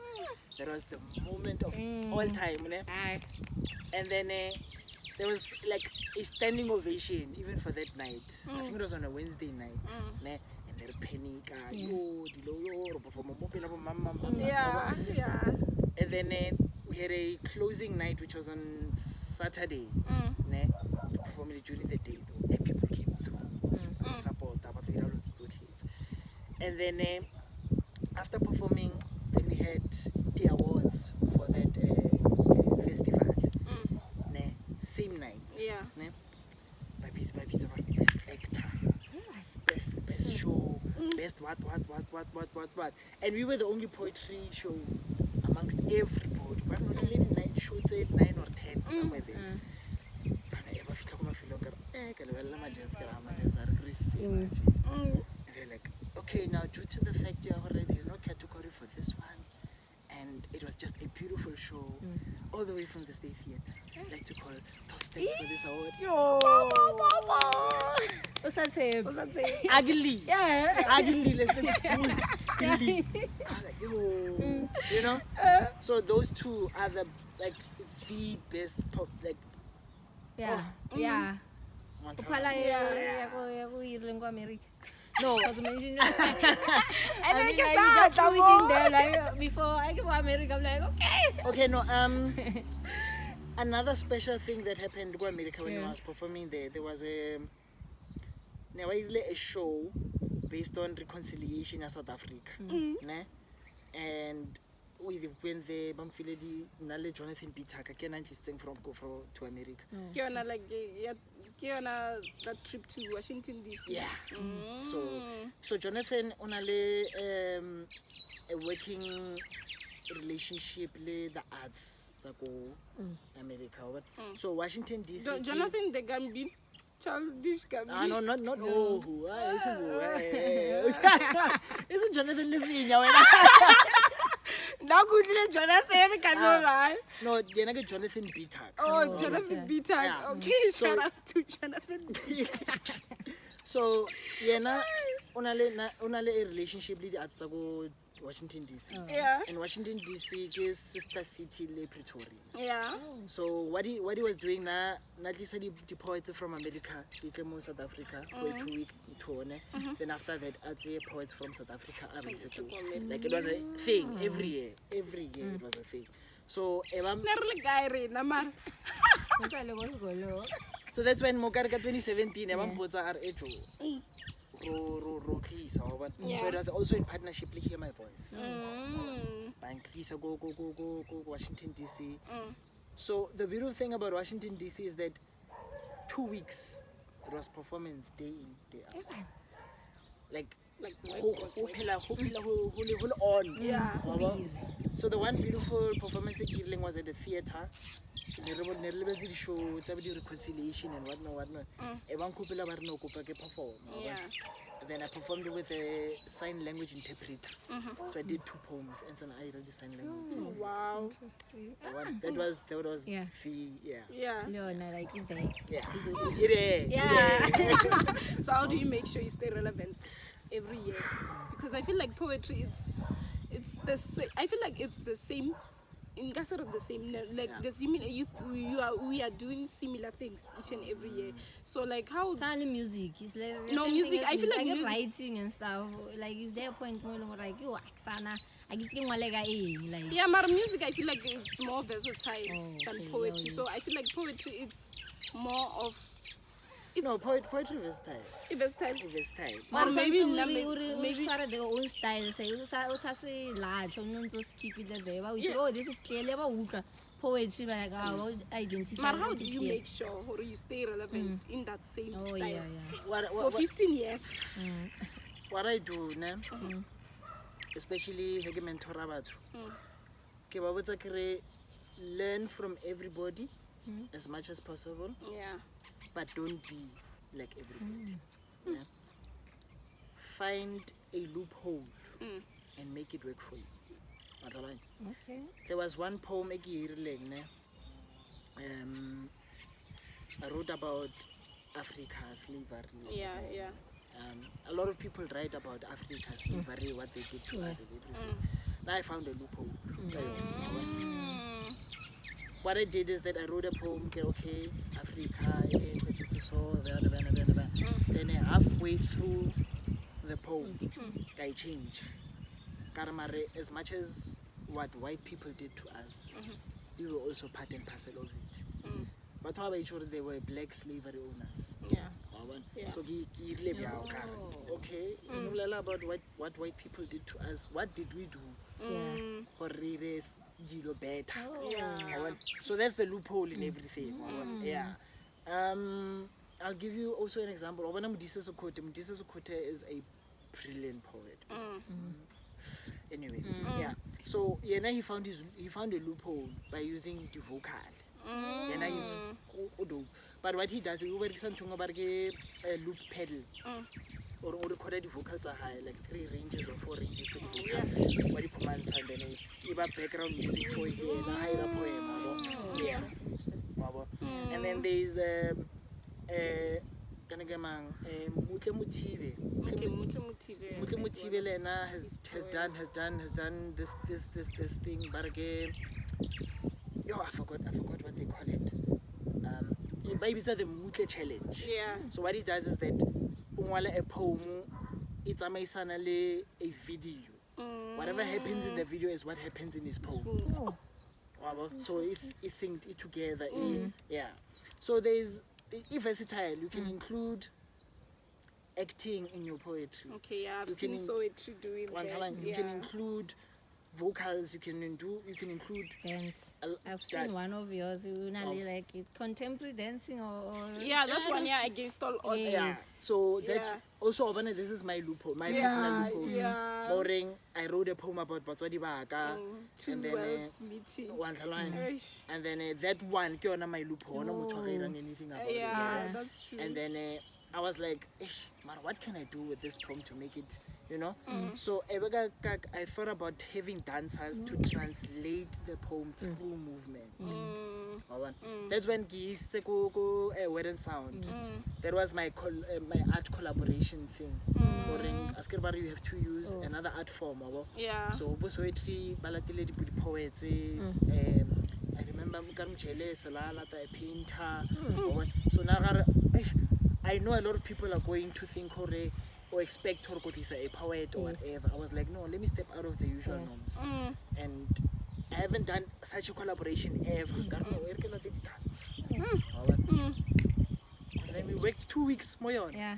That was the moment of all time. Ne? And then there was like a standing ovation even for that night. I think it was on a Wednesday night. Ne? And there panic. Yeah. And then we had a closing night which was on Saturday. Ne? Performing during the day though. And people came through. Support. And then after performing, then we had the awards for that festival. Ne? Same night. Yeah. Ne? Babies about best actor, best show, best what. And we were the only poetry show amongst everybody. We're not really 9 shows, 8, 9 or 10 somewhere there. And they're like, okay, now due to the fact there's no category for this one, and it was just a beautiful show all the way from the State Theatre. I'd like to call Torsten for this award. Ugly. Yeah. Ugly, let's say ugly. I was like, yo. You know? So those 2 are the best pop, like, Yeah. Yeah. one Uphala time. ya go ireng go America. No. Because mentioning And I I mean, guess like, that's you just do it in there, like, before I go to America, I'm like, okay. Okay, no, another special thing that happened in America when I was performing there was a show based on reconciliation in South Africa. Ne? And when the Bangfiledi Nale Jonathan B. Tucker can interesting from go to America. Kiona like Kiona that trip to Washington DC. Yeah. So Jonathan onale a working relationship le the arts go America. So Washington DC. Jonathan the Gambin. Childish Gambin. No, not Isn't Jonathan Levinia? Now good Jonathan can right? No, you're not Jonathan B. Tuck. Oh, Jonathan B. Tuck. Yeah. Okay, shout out to Jonathan B. So, yeah, onale a relationship lead at Washington DC. Yeah. And Washington DC is sister city le Pretoria. Yeah. So what he was doing now, not least the poets from America, they came to South Africa for a 2-week tour. Then after that, I'd say poets from South Africa are visiting. Like it was a thing every year. Every year it was a thing. So so that's when Mokarika 2017, are so it was also in partnership with Hear My Voice. Go Washington DC. So the beautiful thing about Washington DC is that 2 weeks it was performance day in, day out. Like on. Yeah. So the one beautiful performance was at the theater. The show, the reconciliation and whatnot. Yeah. Then I performed with a sign language interpreter. So I did 2 poems and then I read the sign language. Wow. That was Yeah. Yeah. No, not like it there. Yeah. So how do you make sure you stay relevant every year? Because I feel like poetry, it's the same. I feel like it's the same. In Gasser of the same, like the similar, we are doing similar things each and every year. So like how? Only music. It's like No, music, I feel like music, music- writing and stuff. Like is there a point where like you Aksana, I get like Yeah, but music I feel like it's more versatile than okay, poetry. yeah, So I feel like poetry it's more of No, poetry was time. versatile. It was time. Or maybe maybe their own style. Say say large, no skip it there. Oh, this is clearly about poetry, but like I identify. But how do you make sure or you stay relevant in that same style? Yeah. For 15 years. What I do now, especially hege mentor batho, ke ba botsa kere learn from everybody as much as possible, Yeah. but don't be like everybody. Yeah. Find a loophole and make it work for you. Okay. There was one poem I wrote about Africa slavery. Yeah. A lot of people write about Africa slavery, what they did to us and everything. Now I found a loophole. What I did is that I wrote a poem, okay, Africa, then halfway through the poem, I changed. Karamare, as much as what white people did to us, we were also part and parcel of it. But how about sure they were black slavery owners? Yeah. Yeah. So okay, about what white people did to us. What did we do? For raise better. So that's the loophole in everything. Yeah. I'll give you also an example. Mudisa Sokote is a brilliant poet. Anyway, yeah. So he found a loophole by using the vocal. But what he does, he works something about a loop pedal. Or recorded the vocals are high, like 3 ranges or 4 ranges to the vocal. What he commands and then he background music for here, a higher poem. Yeah. And then there's Mutle Motive Lena has done this thing, but again, I forgot what they call it. Maybe it's the Mutle challenge. Yeah. So what he does is that a poem, it's a video. Whatever happens in the video is what happens in his poem. So it's synced it together. Yeah. So there's versatile. You can include acting in your poetry. Okay, yeah, I've You seen can poetry doing that. You can include vocals, you can include Dance. I've seen one of yours, like it contemporary dancing or Yeah, that one, yeah, against all odds. Yes. yeah. So that's Yeah. also this is my loophole, my personal loophole. Yeah. Boring. I wrote a poem about Batswadi Baka. Two and then worlds meeting. Eish. And then that one, ke yona my loophole. No motho ga irang anything about it. Yeah, that's true. And then I was like, ish, man, what can I do with this poem to make it, you know? So I thought about having dancers to translate the poem through movement. That's when go Word and Sound. That was my art collaboration thing. You have to use another art form. Yeah. So Bosoetri, Balatile poets. I remember Mukarmchele, Salalata, a painter. So now I know a lot of people are going to think or expect Torkotisa a poet or whatever. I was like, no, let me step out of the usual norms. And I haven't done such a collaboration ever. And then we worked 2 weeks more on. Yeah.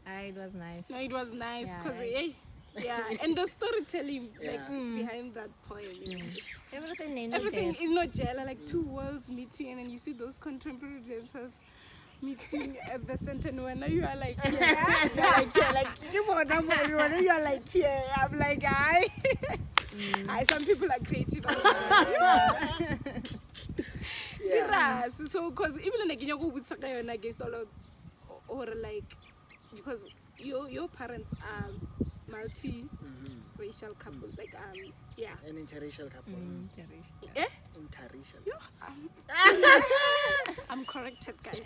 It was nice. No, it was nice Yeah, because right. yeah, and the storytelling behind that poem. You know, Everything in everything in Nojela, like two worlds meeting, and then you see those contemporary dancers meeting at the center. And you are like, yeah, you are like, yeah. I'm like, some people are creative. Serious. So, because even like you go with Sakayona against all of, or like, because your parents are multi-racial couple, like yeah. An interracial couple. Eh? Interracial. I'm corrected, guys.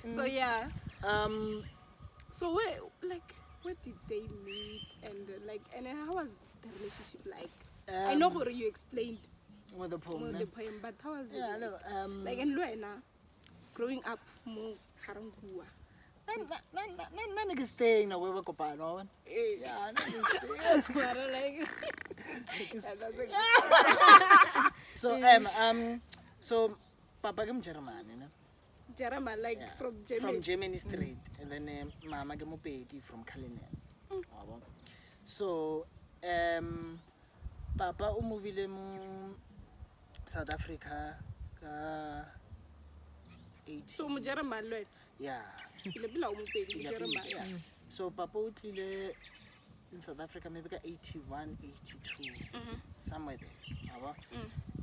So yeah. So where did they meet and how was the relationship like? I know what you explained with the poem, but how was it? Yeah, no, like in Luena, growing up more Karangua. None is staying away with Kopano. Yeah, so Papa came German, you know. German, like from Germany. From Germany straight, and then Mama came Peti from Kalinen. So Papa umuvile mu South Africa. 80. So mu German, right? Yeah. Yeah. So Papa utlile in South Africa maybe 81, 82, somewhere there.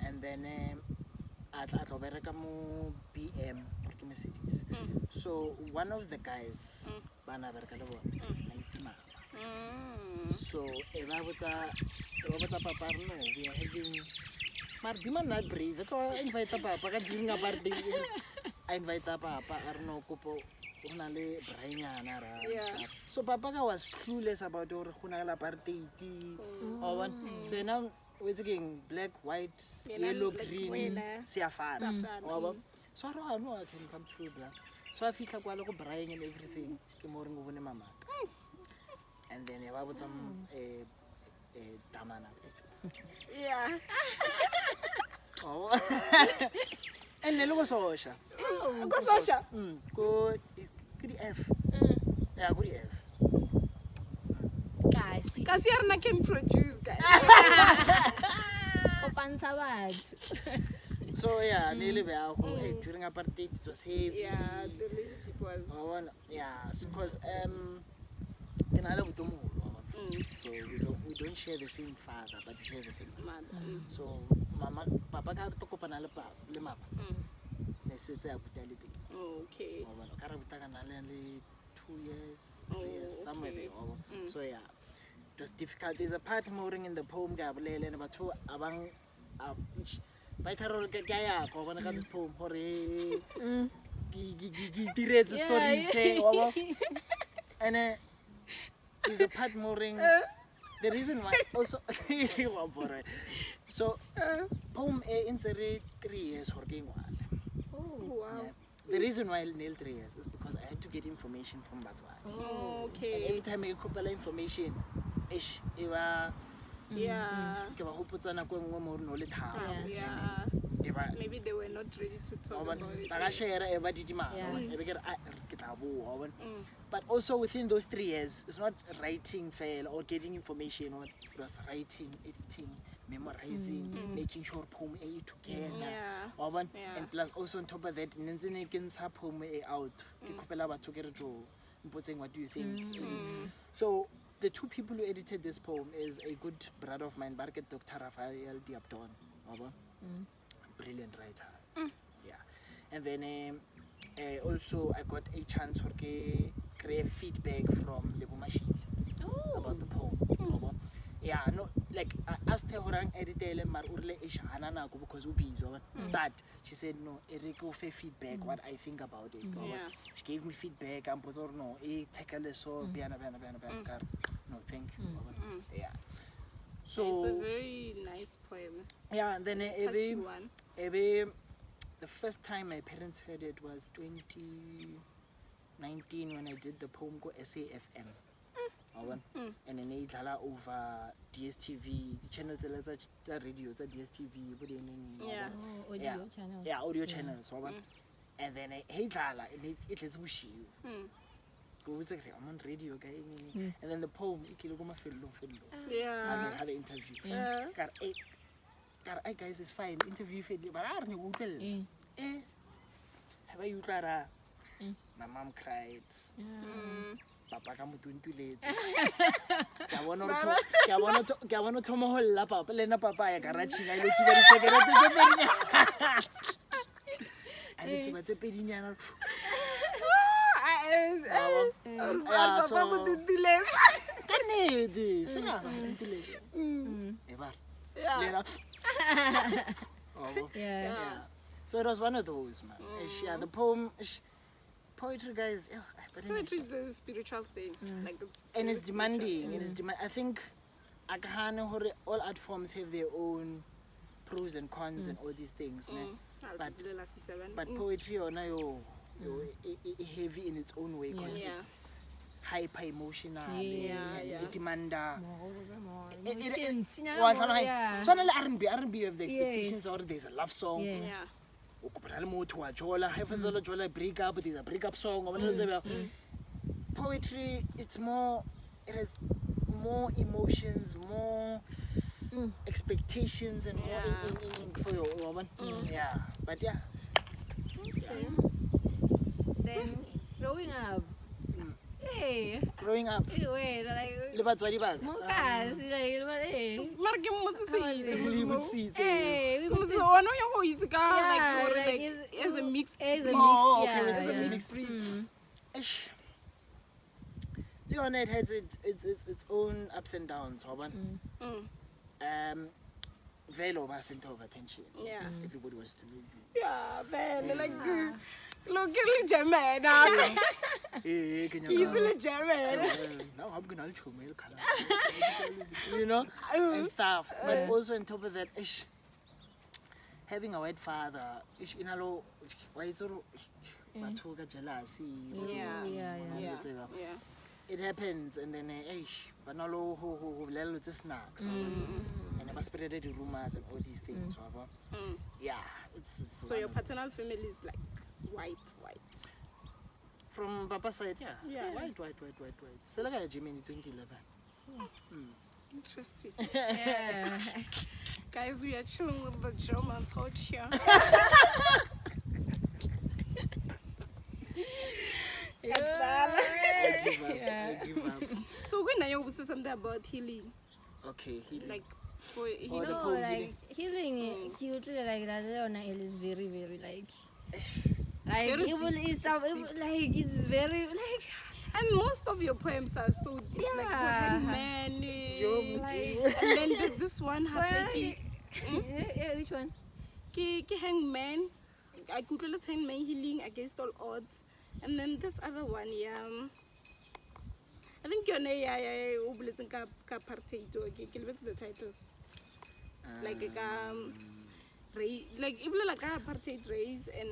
And then at Obereka mu BM or Mercedes. So one of the guys, Bana Berkalabo, so if I was a papa, no, we are having Mardiman not brave. I invite Papa, I invite Papa, Arno Copo. So Papa was clueless about Hunala party. So now we're taking black, white, yellow, green, Siafan. So I don't know I can come through black. So I feel like while Brian and everything, morning over Mama. And then I was some Tamana. Yeah. And then was Osha. Oh, go Sasha. Good F. Yeah, good F. Kasi yarna can produce, guys. So yeah, nearly during a party it was heavy. Yeah, the relationship was. Because so we don't share the same father, but we share the same mother. So Papa got to copa le mama. Okay. 2 years, 3 years, somewhere there. So yeah, it was difficult. There's a part more in the poem Gabriel and about two abang by Tarot Gaya, I got this poem for the story say and there's a part more in the reason why also so poem in 3 years working one. Wow. Yeah. The reason why I nailed 3 years is because I had to get information from Batswadi. Oh, okay. And every time I get information, yeah. ke ba hopotsana ko engwe mo re no le tharo. Yeah. Maybe they were not ready to talk about it. But also within those 3 years, it's not writing fail or getting information, or it was writing, editing, memorizing, making sure poem A together. And plus also on top of that, poem A out. What do you think? So the 2 people who edited this poem is a good brother of mine, Dr. Rafael Diabdon. Brilliant writer. Yeah. And then also I got a chance to create feedback from Lebo Mashil about the poem. Yeah, no, like I asked her to edit because we busy. But she said no, Eriko feedback what I think about it. She gave me feedback and was no, take a lesson, no, thank you. Yeah. So it's a very nice poem. Yeah, and then the first time my parents heard it was 2019 when I did the poem go SAFM. And then they over DSTV, the channels the radio, the DSTV, Audio channel. Yeah, audio channels. And then it is bushy. I'm on radio, and then the poem, yeah, and they had an interview. Guys, it's fine. Interview, but I don't know. Have you tried? My mom cried. Papa come to late. I want to tomohola papa, Lena Papa, I got ratching. I look very second. I look at the So it was one of those, man. Yeah, the poem, poetry, guys. Poetry is a spiritual thing, like it's demanding. It is I think all art forms have their own pros and cons and all these things. But poetry, heavy in its own way because it's hyper emotional. It demands. R&B have the expectations, or there's a love song. Break up, there's a breakup song. Poetry, it has more emotions, more expectations, and more for your woman. Yeah, but yeah. Then growing up. Growing up. Wait, like as a mixed breed. Leon, it has its own ups and downs. Very low center of attention. Yeah. Everybody was to know you. Yeah, man, like look at German. He's a German. Now I'm gonna show me color. You know, and stuff. But also on top of that, having a white father, why is jealousy? Yeah. It happens, and then but now it's a snack. So and I spread the rumors and all these things. Yeah, it's so your paternal family is like white. From Papa's side, yeah. White. So like Jimmy 2011. Interesting. Yeah. Guys, we are chilling with the Germans out here. I give up. So when I say something about healing. Okay, healing. Like for healing like that is very, very it's very and most of your poems are so deep, like hangman, and then there's this one which one? Hangman. I Googled it, hangman healing against all odds, and then this other one, I think your name, what's the title? Like apartheid race and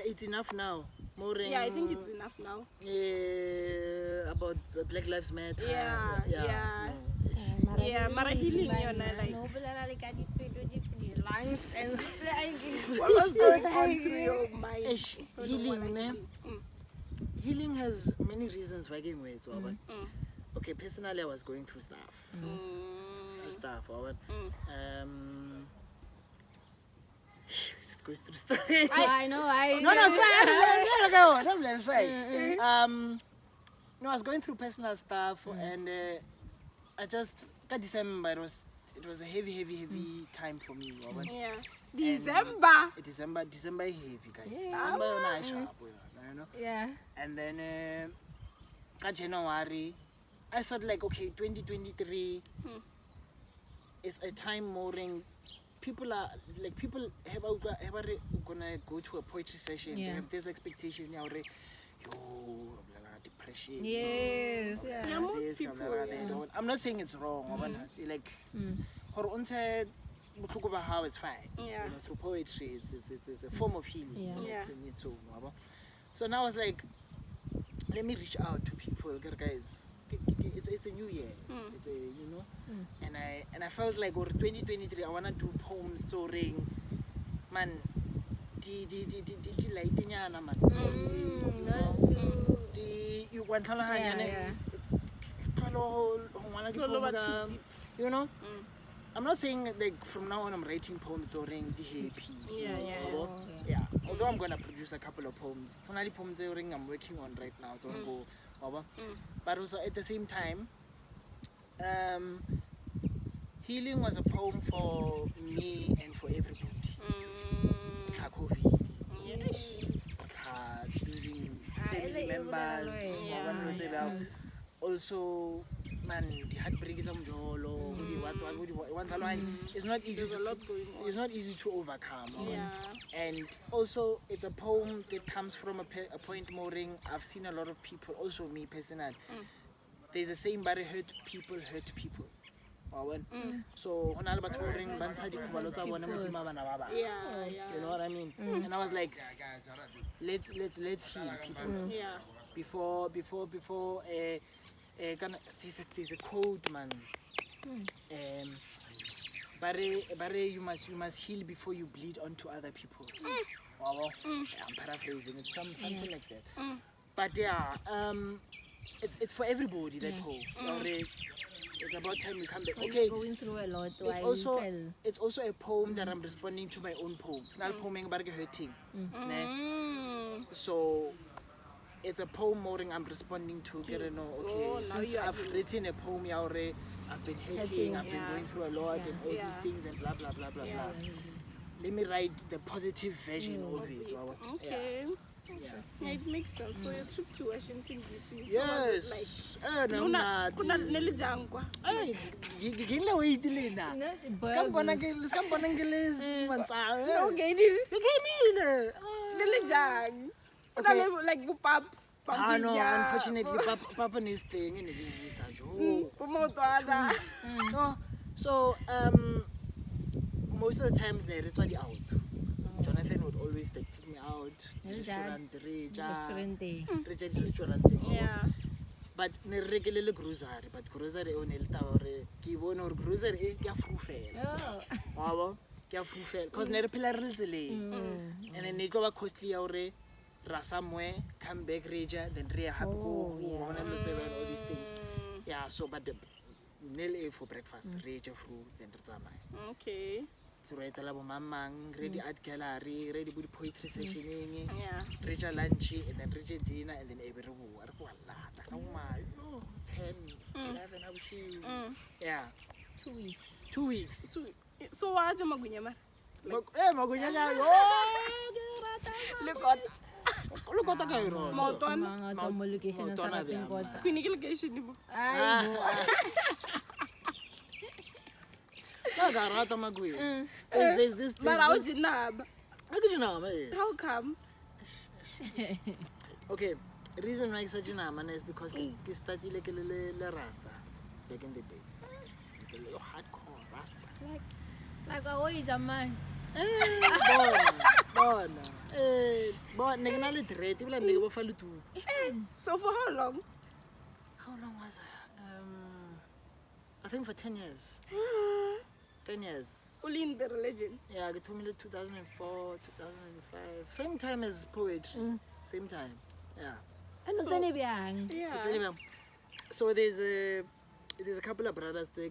it's enough now. More I think it's enough now. About Black Lives Matter. Mara healing lungs and like. What was going on through your mind? Ish, when you healing, wanna ne? heal? Healing has many reasons working with it. Okay, personally, I was going through stuff. Just goes through stuff. I know. No, it's fine. It's fine. No, I was going through personal stuff, and I just got December. It was a heavy time for me. Yeah. December. December heavy, guys. Yeah. December na sharp, you know. Yeah. And then January, I thought like, okay, 2023 is a time mooring. People are like, people have gonna go to a poetry session. They have this expectation, depression. Yes. Yeah, most people. I'm not saying it's wrong. Like, how it's fine. Yeah. You know, through poetry, it's a form of healing. Yeah. So now I was like, let me reach out to people, guys. It's a new year. It's a, and I felt like, 2023, I wanna do poems storing, man, the lightinyana, man. You want you know. I'm not saying like from now on I'm writing poems storing the happy. Yeah. Although I'm gonna produce a couple of poems. Tonally poems I'm working on right now. So go, but also at the same time, healing was a poem for me and for everybody. COVID, losing family members. Also, man, the heartbreak is it's not easy. It's not easy to overcome. And also, it's a poem that comes from a point mooring. I've seen a lot of people, also me personally. There's a saying, but hurt people hurt people. So you know what I mean? And I was like, let's heal people. Before there's a quote, man. You must heal before you bleed onto other people. I'm paraphrasing. It's something like that. But yeah, it's for everybody, that poem. It's about time we come back. Okay. Going through a lot. It's also a poem that I'm responding to my own poem. Not poeming about hurting. So it's a poem mooring I'm responding to. Since I've written a poem, I've been hating, I've been going through a lot and all these things and blah blah blah blah blah. Let me write the positive version of it. Okay. Yeah, it makes sense. So your trip to Washington DC. Yes. No, Nelly Jangwa. No, Nelly Jang. Like Bupap. No, unfortunately, Papa needs thing in the So most of the times they reach out. Jonathan would always take me out to restaurant. Yeah. But ne regular grocery, but grocery on el tower, kibono or grocery ya frufel. Wow, ya frufel. Cause ne pillar and then they go costly aure, somewhere, come back reja, then re happy go, all these things. Yeah, so but the nail for breakfast, reja fruit, then okay. To write a labo mamang, ready art gallery, ready good poetry session, reach a lunch, and then reach a dinner, and then every work. 10, 11 hours. Yeah. 2 weeks. 2 weeks. So what am I going to Look at the girl. Moton. Location and something got. Queen location. There's this. But how did you know? How come? Okay, the reason why I said is because I started like a little rasta back in the day. Like a little hardcore rasta. Like what is a man? So for how long? How long was I? I think for 10 years. 10 years. Only in the religion. Yeah, they told me 2004, 2005. Same time as poetry. Same time. Yeah. And So- then bjang. Yeah. It's anyway. So there's a couple of brothers there.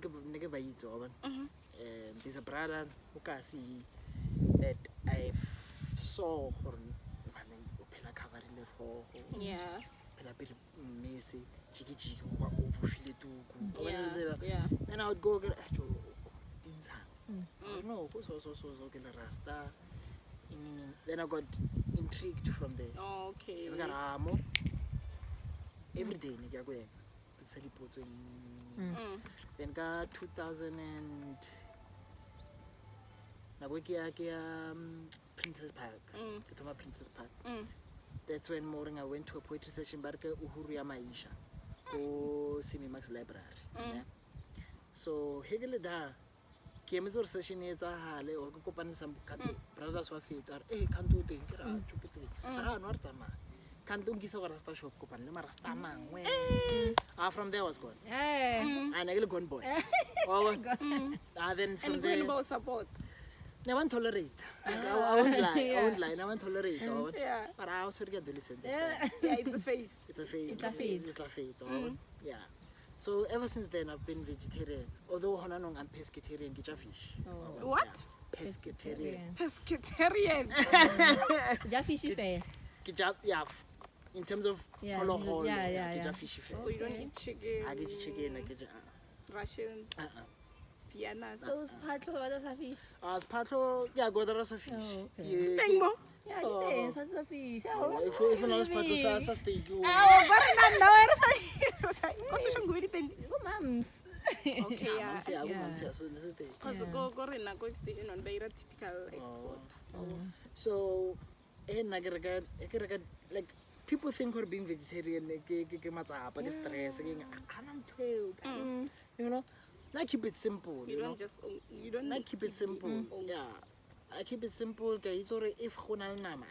There's a brother who can see that I saw her covering the whole. Yeah. Messi, chiki Yeah. then I would go get no, rasta. Then I got intrigued from there. Oh, okay. Every day, then got 2000 and Princess Park. Princess Park. That's when morning I went to a poetry session barka Uhuru ya Maisha or Semi-Max Library. Yeah. So hegele da kemezor session hale or kopane some brothers wa fit or kanto teng ke ra chukete ara no artsama kanto ngisa go rasta shop kopane le marasta mangwe from there I was gone and I gone boy then from And there when about support? I won't tolerate. I won't lie. I won't lie. I won't tolerate. Yeah. But I also get adolescent. Yeah, it's a face. It's a phase. It's a phase. It's a phase. Yeah. So ever since then, I've been vegetarian. Although I'm pescatarian, get fish. What? Pescatarian. Pescatarian. Ja fishy fair. Yeah. In terms of Yeah, color hall, yeah. get fish. Oh, you don't eat chicken. I get chicken. I get Russians. Viennas. So it's part of other fish. as part of go the rest of fish. Oh, okay. Yeah. Tengo. Yeah, you think parts of fish. If you know part of sa steak. Oh, but no, Go mums. okay, yeah. Because Yeah. go rena go station on very typical like So, like people think we're being vegetarian, but stress, you know. I keep it simple. you don't just you don't I keep it simple. Yeah, I keep it simple. It's already if honal nama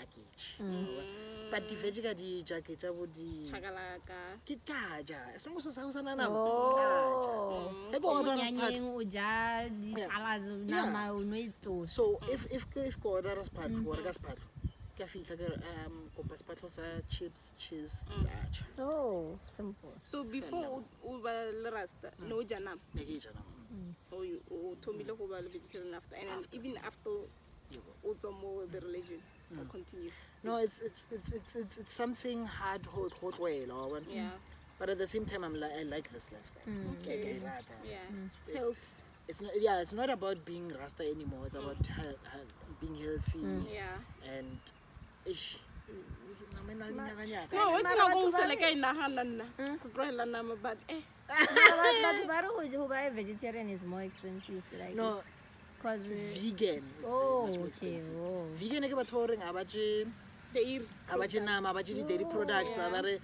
but the veggie di jacket di chakalaka. kitaja. As long as it's house na Oh. nama. Uja di salads nama unoito. So if go other as part, work as part. Cafe kompas part for chips, cheese. Oh, simple. So before uba rasta no janam. Or you told me look about vegetarian after and then even after also more the religion or continue. No, it's something hard way, Yeah. But at the same time, I like this lifestyle. Okay. Yeah. It's health. It's not about being Rasta anymore. It's about being healthy and ish. No, it's not going to like I nahanana. But But who buy vegetarian is more expensive, like No, because vegan is oh, very much more okay, expensive. oh. Vegan ke batho ba reng abaje nama, abaje dairy products, abare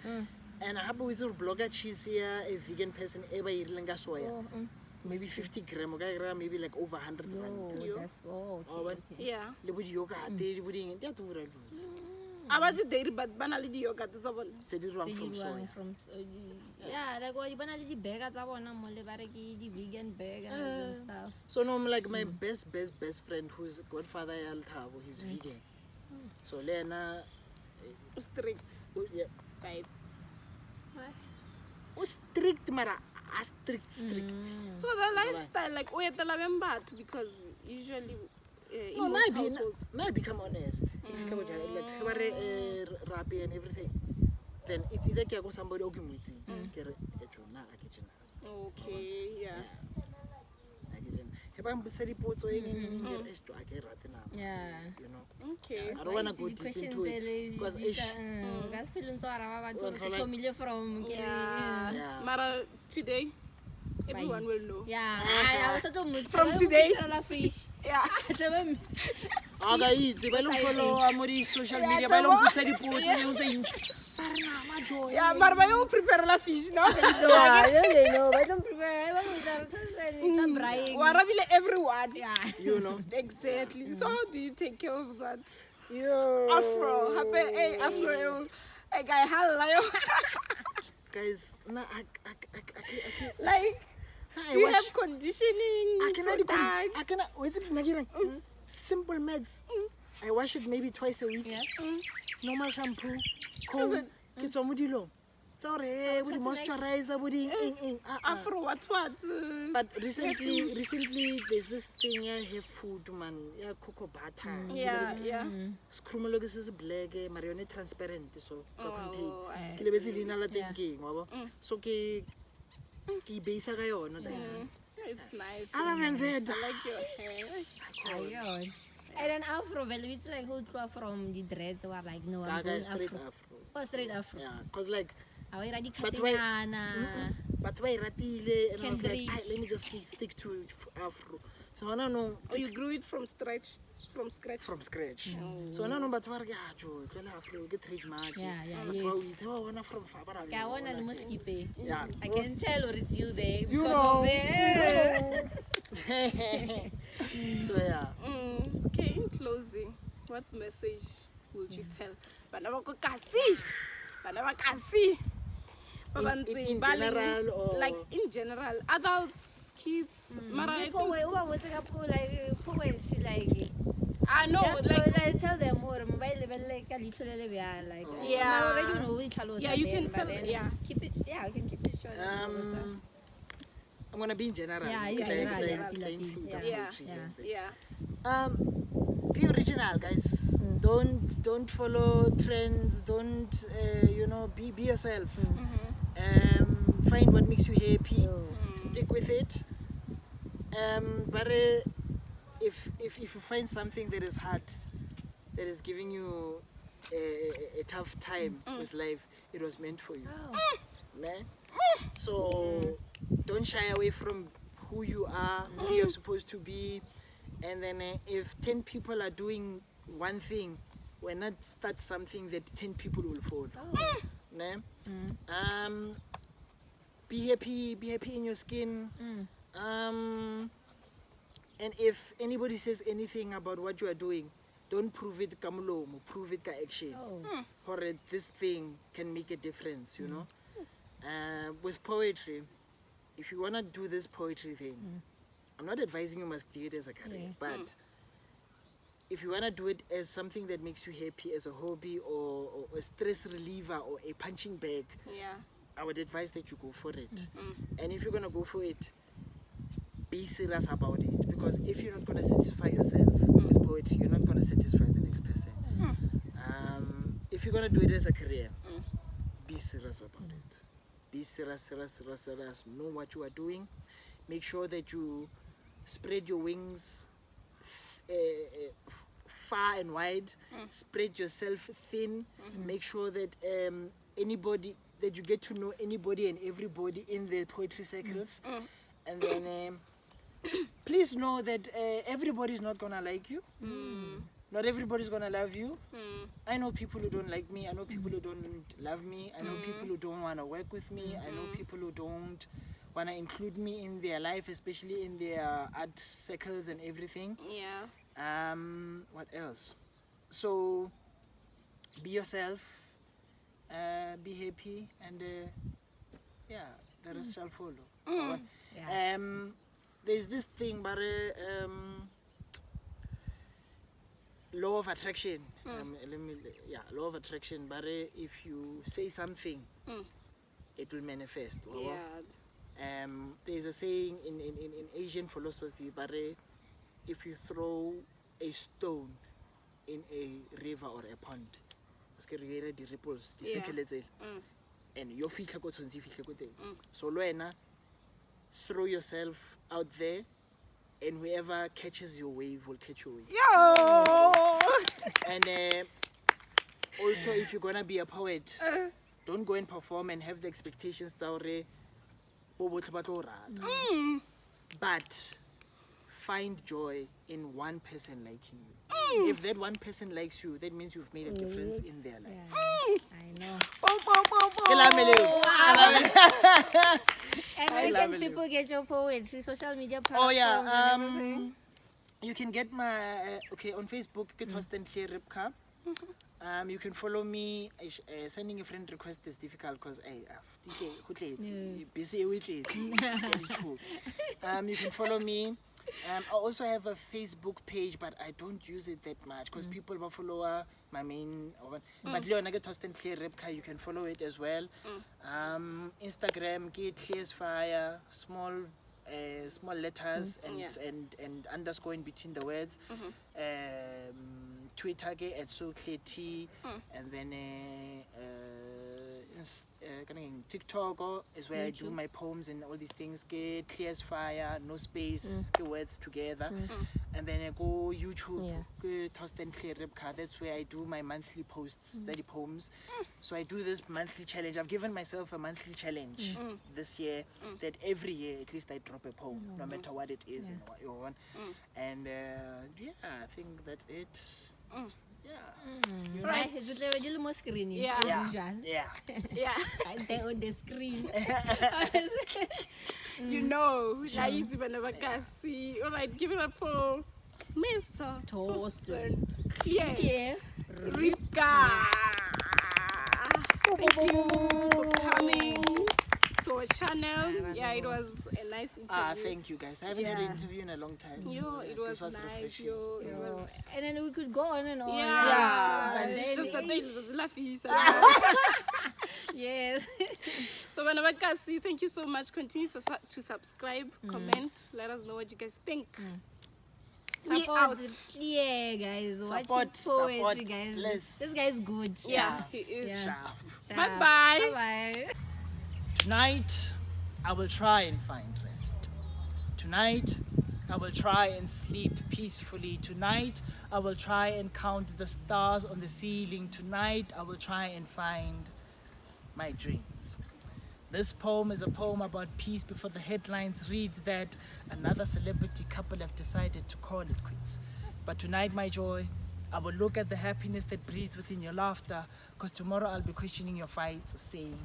and I have always blogger cheese here, a vegan person ever irileng ka soya. Maybe 50 gram, maybe like over 100 Oh, rand. that's okay. yeah. Le budi yogurt, le budi dia tura lots. Abaji dairy but banally yogurt is about Tse di wrong from Tse di soya. from yeah, like what you bana le di burger tsa bona mo le bare ke di vegan burger and stuff. So no, like my best friend who's godfather Yaltavo, he's vegan. So Lena strict. yeah. Right. Strict mara strict. So the lifestyle, like we the lavembat because usually in No, most households. now I become honest. If you like rapi and everything, then it's either ke go somebody o ke mutsi ke re etjona a ke tjena. Okay, yeah. He ba mbisa dipotso eng ke etjwa a ke rate na. Yeah. You know. Okay. I don't want to go deep into it because gas pelong tsa ra ba Well, batho ke thomile from ke Yeah. Mara today, everyone will know. yeah, I was to From today. la fish. Yeah. aga itse ba le follow mo di social media ba le mbisa dipotso eng tse intsi. Yeah, mara ba yo prepare la fish no. Yeah, they know. I don't prepare. I don't prepare. Warabile everyone. Yeah. You know. Exactly. So how do you take care of that? Yo. Afro, happy, hey, Afro, hey, guy, hello, Guys, na I like, Do you have conditioning? I cannot products? wait a minute. Simple meds. I wash it maybe twice a week. Yeah. Normal shampoo, comb, get some modilo. Sorry, with moisturizer, with Afro what? But recently there's this thing here, hair food man, yeah, cocoa butter. Yeah. Scrumologis is black, Marione transparent, so contain. Oh, Kilebezilina la thinking, so ke base it's nice. Other than that, I like your hair. Ayun. And then afro, well, it's like who from the dreads or like no, I'm going straight afro. afro. Oh, straight afro. Yeah, cause like, Are we ready? but why ratile? And I was like, Kendrick. let me just stick to afro. So I don't know. Oh, you grew it from scratch? From scratch. So I don't know, but what afro get trademark. Yeah, But yes. what we tell one from Fabara. Yeah, one and mosquipe. Yeah. I can tell or it's you there. You because know. of the- So yeah. Okay, in closing, what message would you tell? Banabakasi. In general or like in general, adults, kids, Mara, I People think, were like poetry like no, just like, so I tell them more mobile level like a little like Yeah. I already know which hello. Yeah, you can tell, yeah. Keep it, yeah, I can keep it short. I'm gonna be in general. Yeah, in Like- general, like yeah, plain yeah, food, yeah, poetry, yeah. Be original, guys. Don't follow trends. Don't be yourself. Find what makes you happy. Stick with it. But if you find something that is hard, that is giving you a tough time with life, it was meant for you. Ne? So don't shy away from who you are, who you're supposed to be. And then if 10 people are doing one thing, why not start something that 10 people will follow? Ne? Be happy in your skin. And if anybody says anything about what you are doing, don't prove it kamulomo, prove it ka action. Or this thing can make a difference, you know. With poetry, if you wanna do this poetry thing, I'm not advising you must do it as a career, but if you wanna do it as something that makes you happy, as a hobby or a stress reliever or a punching bag, Yeah. I would advise that you go for it. And if you're gonna go for it, be serious about it, because if you're not gonna satisfy yourself with poetry, you're not gonna satisfy the next person. If you're gonna do it as a career, be serious about it. Be serious. Know what you are doing. Make sure that you spread your wings far and wide. Spread yourself thin. Make sure that that you get to know anybody and everybody in the poetry circles. And then please know that everybody's not gonna like you. Not everybody's gonna love you. I know people who don't like me. I know people who don't love me. I know people who don't wanna work with me. I know people who don't wanna include me in their life, especially in their art circles and everything. Yeah. What else? So be yourself. Be happy, and the rest shall follow. Yeah. There's this thing, but law of attraction. Law of attraction. But if you say something, it will manifest. Yeah. There's a saying in Asian philosophy, but if you throw a stone in a river or a pond, the ripples, and your feet go to so Luena, throw yourself out there, and whoever catches your wave will catch your wave. Yo! And also, if you're gonna be a poet, don't go and perform and have the expectations but find joy in one person liking you. If that one person likes you, that means you've made a difference in their life. I know. And where can people get your poetry? Social media platforms? and everything? You can get my on Facebook, Torsten Clear Rybka. You can follow me. Sending a friend request is difficult because busy with it. You can follow me. I also have a Facebook page, but I don't use it that much because people will follow my main. But Torsten Clear Rybka, you can follow it as well. Instagram, get Clear's Fire, small letters and underscore in between the words. Twitter at so clear T, and then Tik Tok is where I do my poems and all these things. Get Clear's Fire, no space, the words together, and then I go YouTube. Torsten Clear Rybka. That's where I do my monthly posts, study poems. So I do this monthly challenge. I've given myself a monthly challenge this year that every year at least I drop a poem, no matter what it is and what you want. And I think that's it. Right. As usual. They're on the screen. You know, all right, give it up for Mr. Torsten Clear Rybka. Thank you for coming to our channel. Yeah, it was a nice interview. Thank you guys. I haven't had an interview in a long time. So it was nice. Refreshing. It was. And then we could go on and on. Yeah. But then Just that they just laugh. Yes. So Vanavakasi, thank you so much. Continue to subscribe, comment, let us know what you guys think. We out. Yeah, guys. Watch his poetry, guys. Bless. This guy's good. Yeah, he is. Yeah. Bye-bye. Bye-bye. Tonight, I will try and find rest. Tonight, I will try and sleep peacefully. Tonight, I will try and count the stars on the ceiling. Tonight, I will try and find my dreams. This poem is a poem about peace before the headlines read that another celebrity couple have decided to call it quits. But tonight, my joy, I will look at the happiness that breathes within your laughter, because tomorrow I'll be questioning your fights, saying,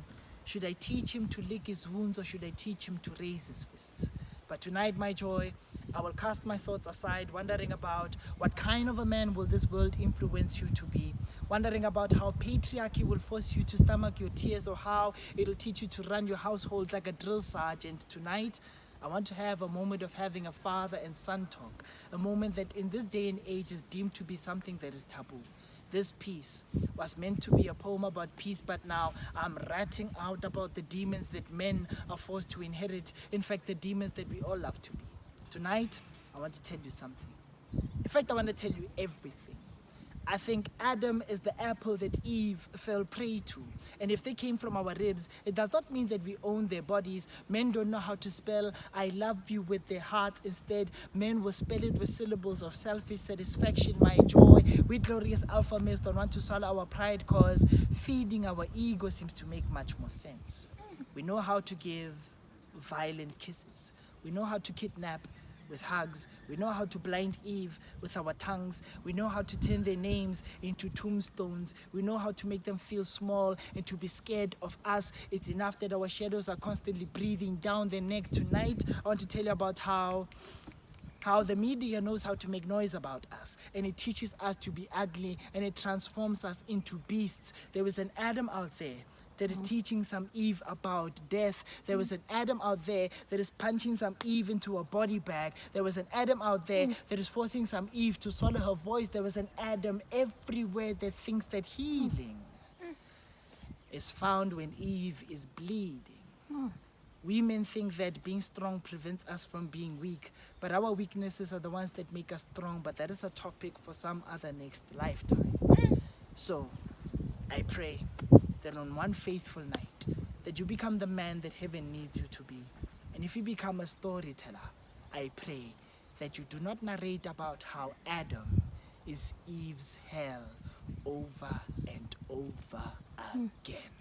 should I teach him to lick his wounds or should I teach him to raise his fists? But tonight, my joy, I will cast my thoughts aside, wondering about what kind of a man will this world influence you to be, wondering about how patriarchy will force you to stomach your tears or how it'll teach you to run your household like a drill sergeant. Tonight, I want to have a moment of having a father and son talk, a moment that in this day and age is deemed to be something that is taboo. This piece was meant to be a poem about peace, but now I'm ratting out about the demons that men are forced to inherit. In fact, the demons that we all love to be. Tonight, I want to tell you something. In fact, I want to tell you everything. I think Adam is the apple that Eve fell prey to. And if they came from our ribs, it does not mean that we own their bodies. Men don't know how to spell I love you with their hearts. Instead, men will spell it with syllables of selfish satisfaction, my joy. We glorious alpha males don't want to swallow our pride because feeding our ego seems to make much more sense. We know how to give violent kisses. We know how to kidnap with hugs. We know how to blind Eve with our tongues. We know how to turn their names into tombstones. We know how to make them feel small and to be scared of us. It's enough that our shadows are constantly breathing down their necks. Tonight, I want to tell you about how the media knows how to make noise about us, and it teaches us to be ugly, and it transforms us into beasts. There is an Adam out there that is teaching some Eve about death. There was an Adam out there that is punching some Eve into a body bag. There was an Adam out there that is forcing some Eve to swallow her voice. There was an Adam everywhere that thinks that healing is found when Eve is bleeding. Women think that being strong prevents us from being weak, but our weaknesses are the ones that make us strong, but that is a topic for some other next lifetime. So, I pray that on one faithful night, that you become the man that heaven needs you to be. And if you become a storyteller, I pray that you do not narrate about how Adam is Eve's hell over and over again.